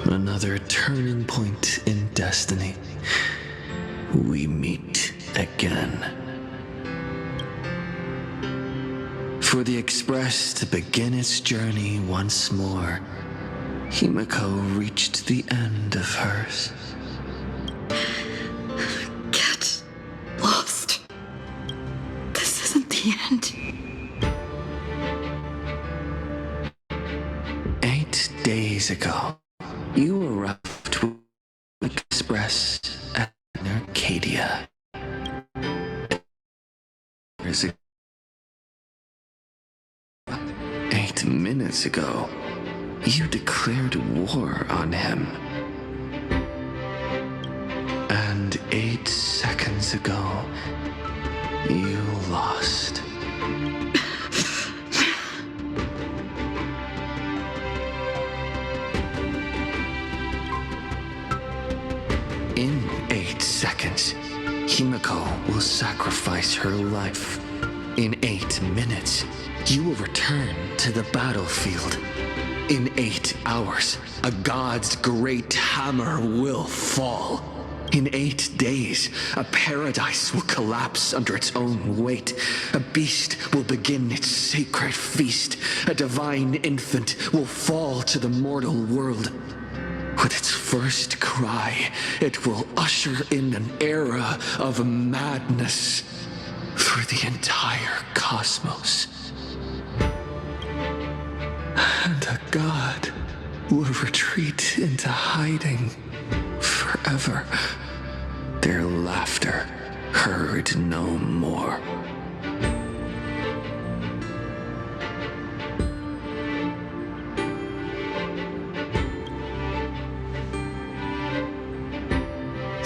Another turning point in destiny. We meet again. For the Express to begin its journey once more, Himeko reached the end of hers. Get lost. This isn't the end. 8 days ago, you arrived with the Express at Arcadia. 8 minutes ago, you declared war on him. And 8 seconds ago, you lost. In 8 seconds, Himeko will sacrifice her life. In 8 minutes, you will return to the battlefield. In 8 hours, a god's great hammer will fall. In 8 days, a paradise will collapse under its own weight. A beast will begin its sacred feast. A divine infant will fall to the mortal world. With its first cry, it will usher in an era of madness for the entire cosmos. And a god will retreat into hiding forever. Their laughter heard no more.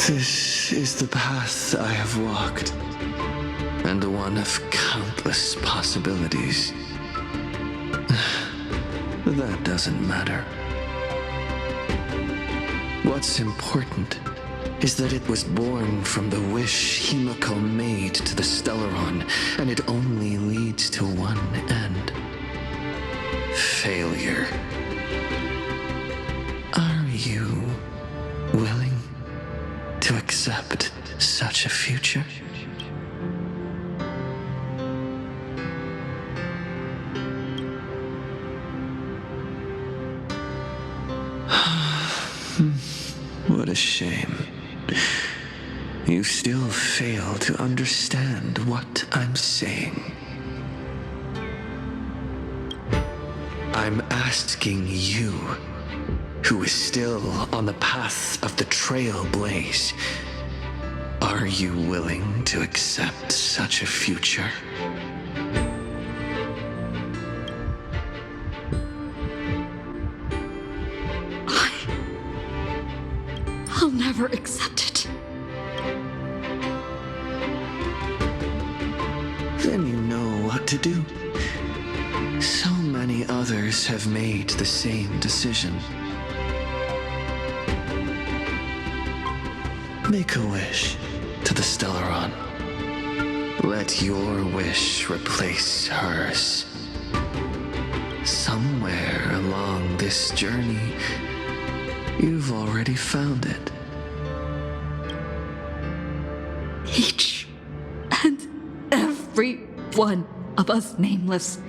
This is the path I have walked, and one of countless possibilities. That doesn't matter. What's important is that it was born from the wish Himeko made to the Stellaron, and it only leads to one end. Failure. Are you willing to accept such a future? What a shame. You still fail to understand what I'm saying. I'm asking you, who is still on the path of the Trailblaze, are you willing to accept such a future? I'll never accept it. Then you know what to do. So many others have made the same decision. Make a wish to the Stellaron. Let your wish replace hers. Somewhere along this journey, you've already found it. Each and every one of us nameless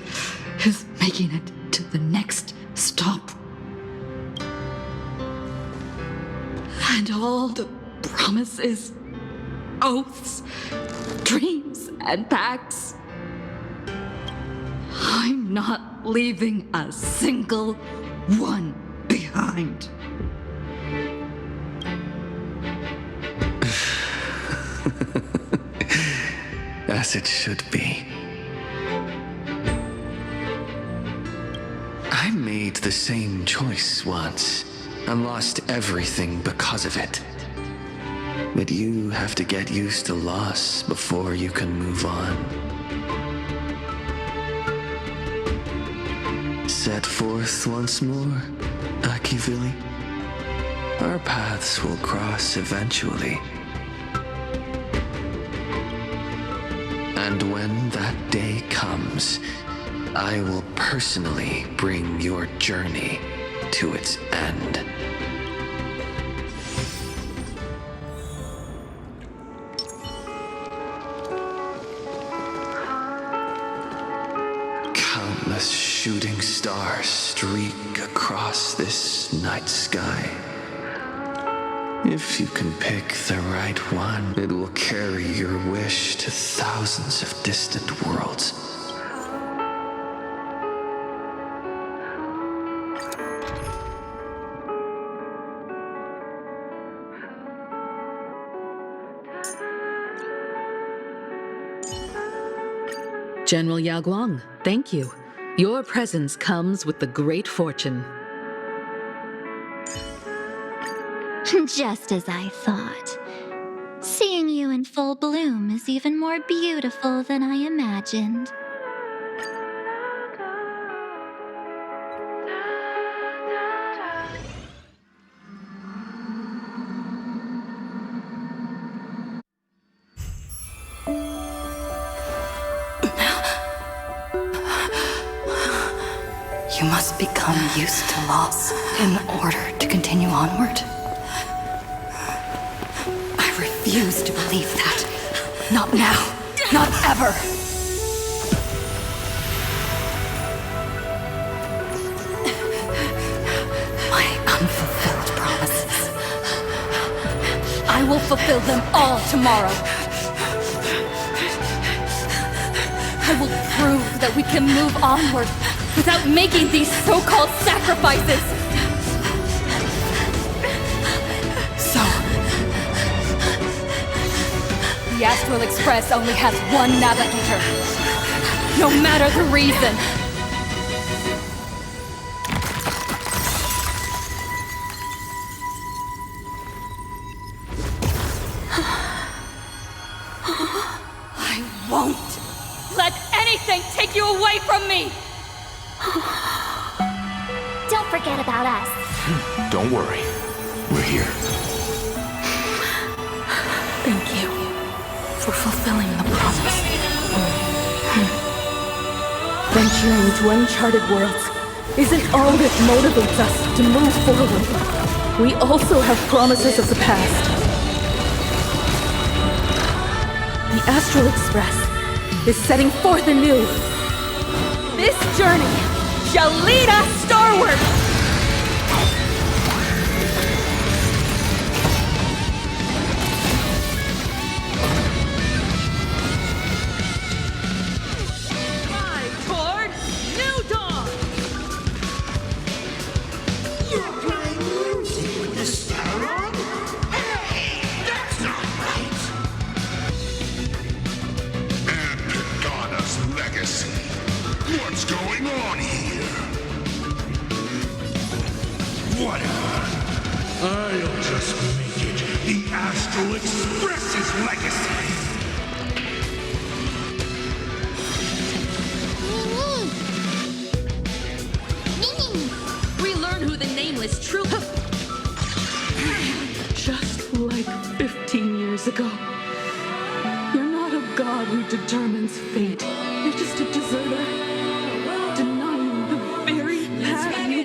is making it to the next stop. And all the promises, oaths, dreams, and pacts. I'm not leaving a single one behind. As it should be. I made the same choice once and lost everything because of it. But you have to get used to loss before you can move on. Set forth once more, Akivili. Our paths will cross eventually. And when that day comes, I will personally bring your journey to its end. Countless shooting stars streak across this night sky. If you can pick the right one, it will carry your wish to thousands of distant worlds. General Yao Guang, thank you. Your presence comes with the great fortune. Just as I thought. Seeing you in full bloom is even more beautiful than I imagined. You must become used to loss in order to continue onward. I refuse to believe that. Not now. Not ever. My unfulfilled promises. I will fulfill them all tomorrow. I will prove that we can move onward without making these so-called sacrifices. So, the Astral Express only has one navigator, no matter the reason. I won't let anything take you away from me! Don't forget about us. Don't worry. We're here. Thank you for fulfilling the promise. Venturing into uncharted worlds isn't all that motivates us to move forward. We also have promises of the past. The Astral Express is setting forth anew. This journey shall lead us starward! Toward New Dawn! You're playing music with the star on? Hey, that's not right! And Pagana's legacy. What's going on here? Whatever. I'll just make it the Astral Express's legacy. We learn who the nameless true. Just like 15 years ago. You're not a god who determines fate. You're just a deserter, denying the very path you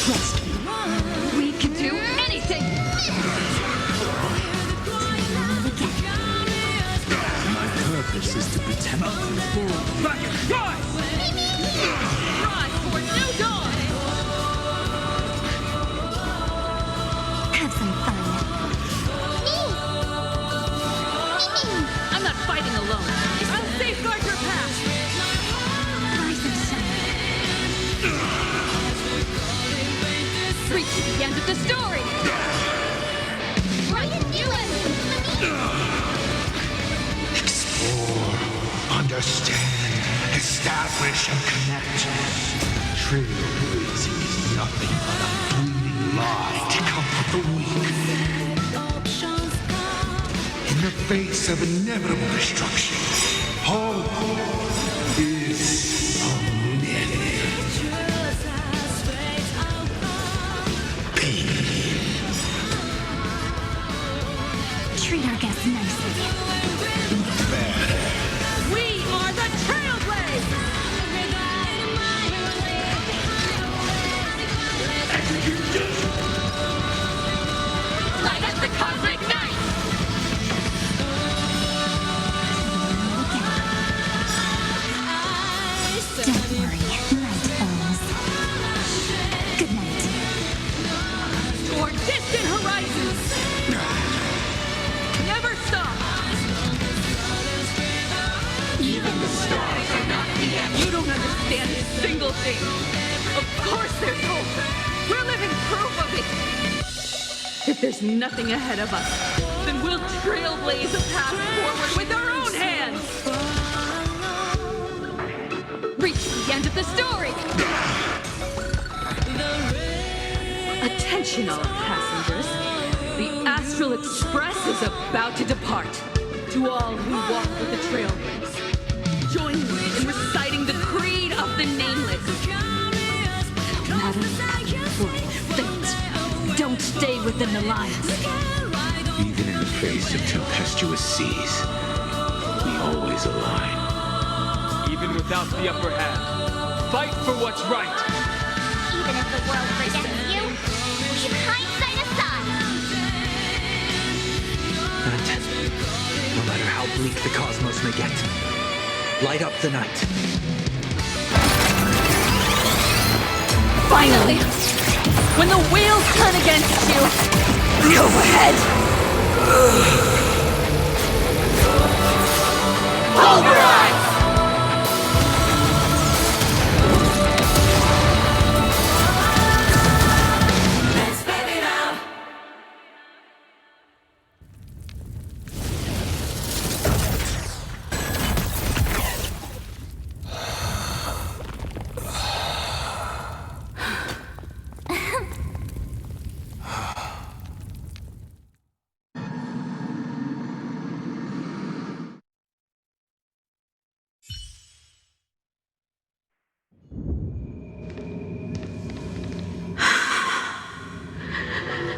Trust me. We can do anything! My purpose is to protect you. Back and rise! Rise for a new dawn! Have some fun. I'm not fighting alone. I'll safeguard your path! Rise and shine. Reach the end of the story! Right and do it! Explore, understand, establish, and connect. Trailblaze is nothing but a fleeting lie to comfort the weak. In the face of inevitable destruction, hope is a myth. Treat our guests nicely. We are the Trailblaze! Light up the cosmic night! Don't worry, night falls. Good night. Toward distant horizons! Never stop! Even the stars are not the end. You don't understand a single thing. Of course there's hope. We're living proof of it. If there's nothing ahead of us, then we'll trailblaze a path forward with our own hands. Reach the end of the story! Attention all passengers. The Astral Express is about to depart. To all who walk with the Trailblaze, join me in reciting the creed of the Nameless. No matter the path or fate, don't stay within the lines. Even in the face of tempestuous seas, we always align. Even without the upper hand, fight for what's right. Even if the world rejects you, leave hindsight aside. And no matter how bleak the cosmos may get, light up the night. Finally! When the wheels turn against you, go ahead! Pulverize!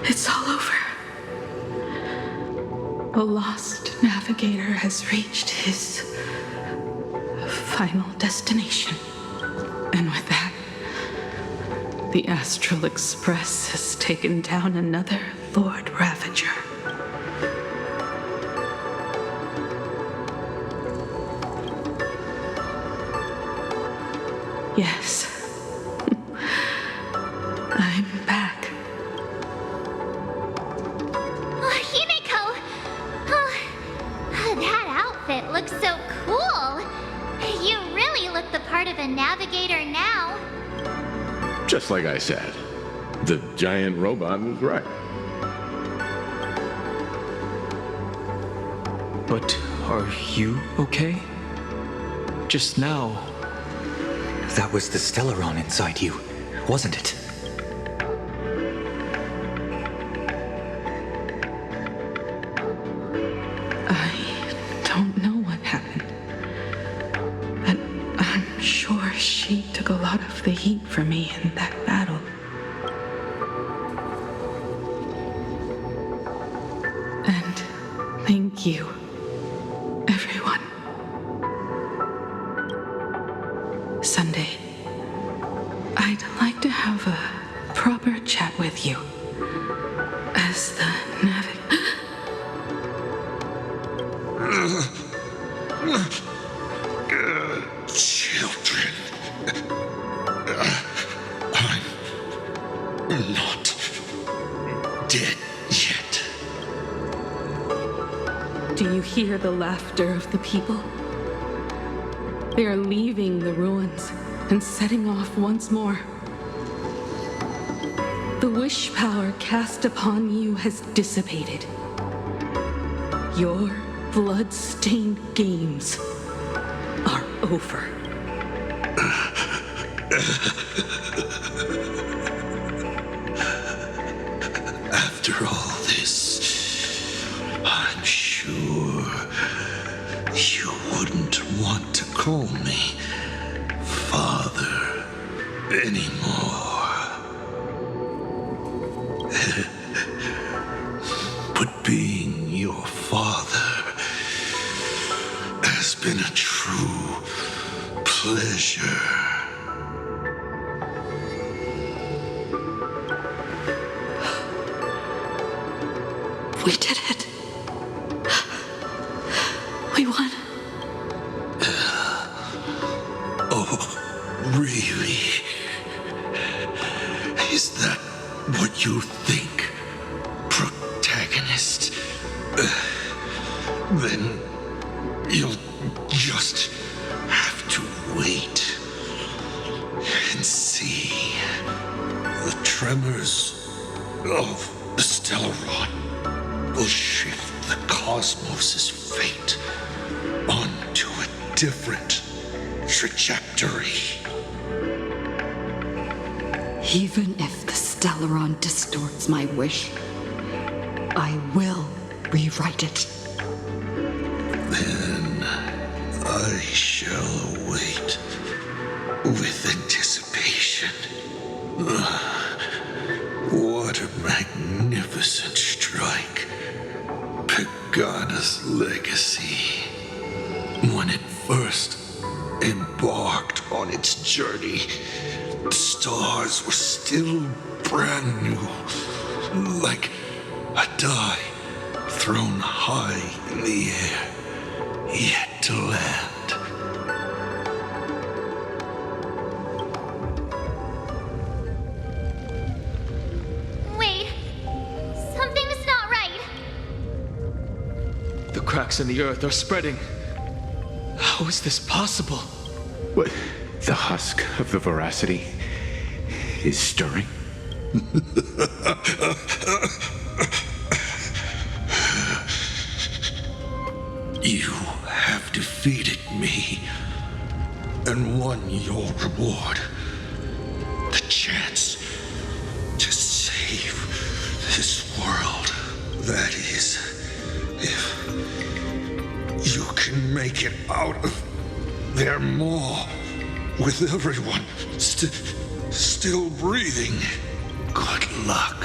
It's all over. The lost navigator has reached his final destination. And with that, the Astral Express has taken down another Lord Ravager. Yes. I'm back. Oh, Himeko! Oh, that outfit looks so cool. You really look the part of a navigator now. Just like I said, the giant robot was right. But are you okay? Just now. That was the Stellaron inside you, wasn't it? I don't know what happened. But I'm sure she took a lot of the heat for me in that battle. And thank you, everyone. Sunday, I'd like to have a proper chat with you. As the Children. I'm not dead yet. Do you hear the laughter of the people? They are leaving the ruins and setting off once more. The wish power cast upon you has dissipated. Your blood-stained games are over. After all this, I'm sure you wouldn't want to call me Father anymore. But being your father has been a true pleasure. We did it. We won. Oh, really? Is that what you think, protagonist? Then you'll just have to wait and see. The tremors of the Stellaron will shift the cosmos's fate onto a different trajectory. Even if the Stellaron distorts my wish, I will rewrite it. Then I shall wait with anticipation. What a magnificent strike. Pagana's legacy. When it first embarked on its journey, the stars were still brand new, like a die thrown high in the air, yet to land. Wait, something's not right. The cracks in the earth are spreading. How is this possible? What? The husk of the veracity is stirring? You have defeated me and won your reward. The chance to save this world. That is, if you can make it out of there more with everyone still breathing. Good luck.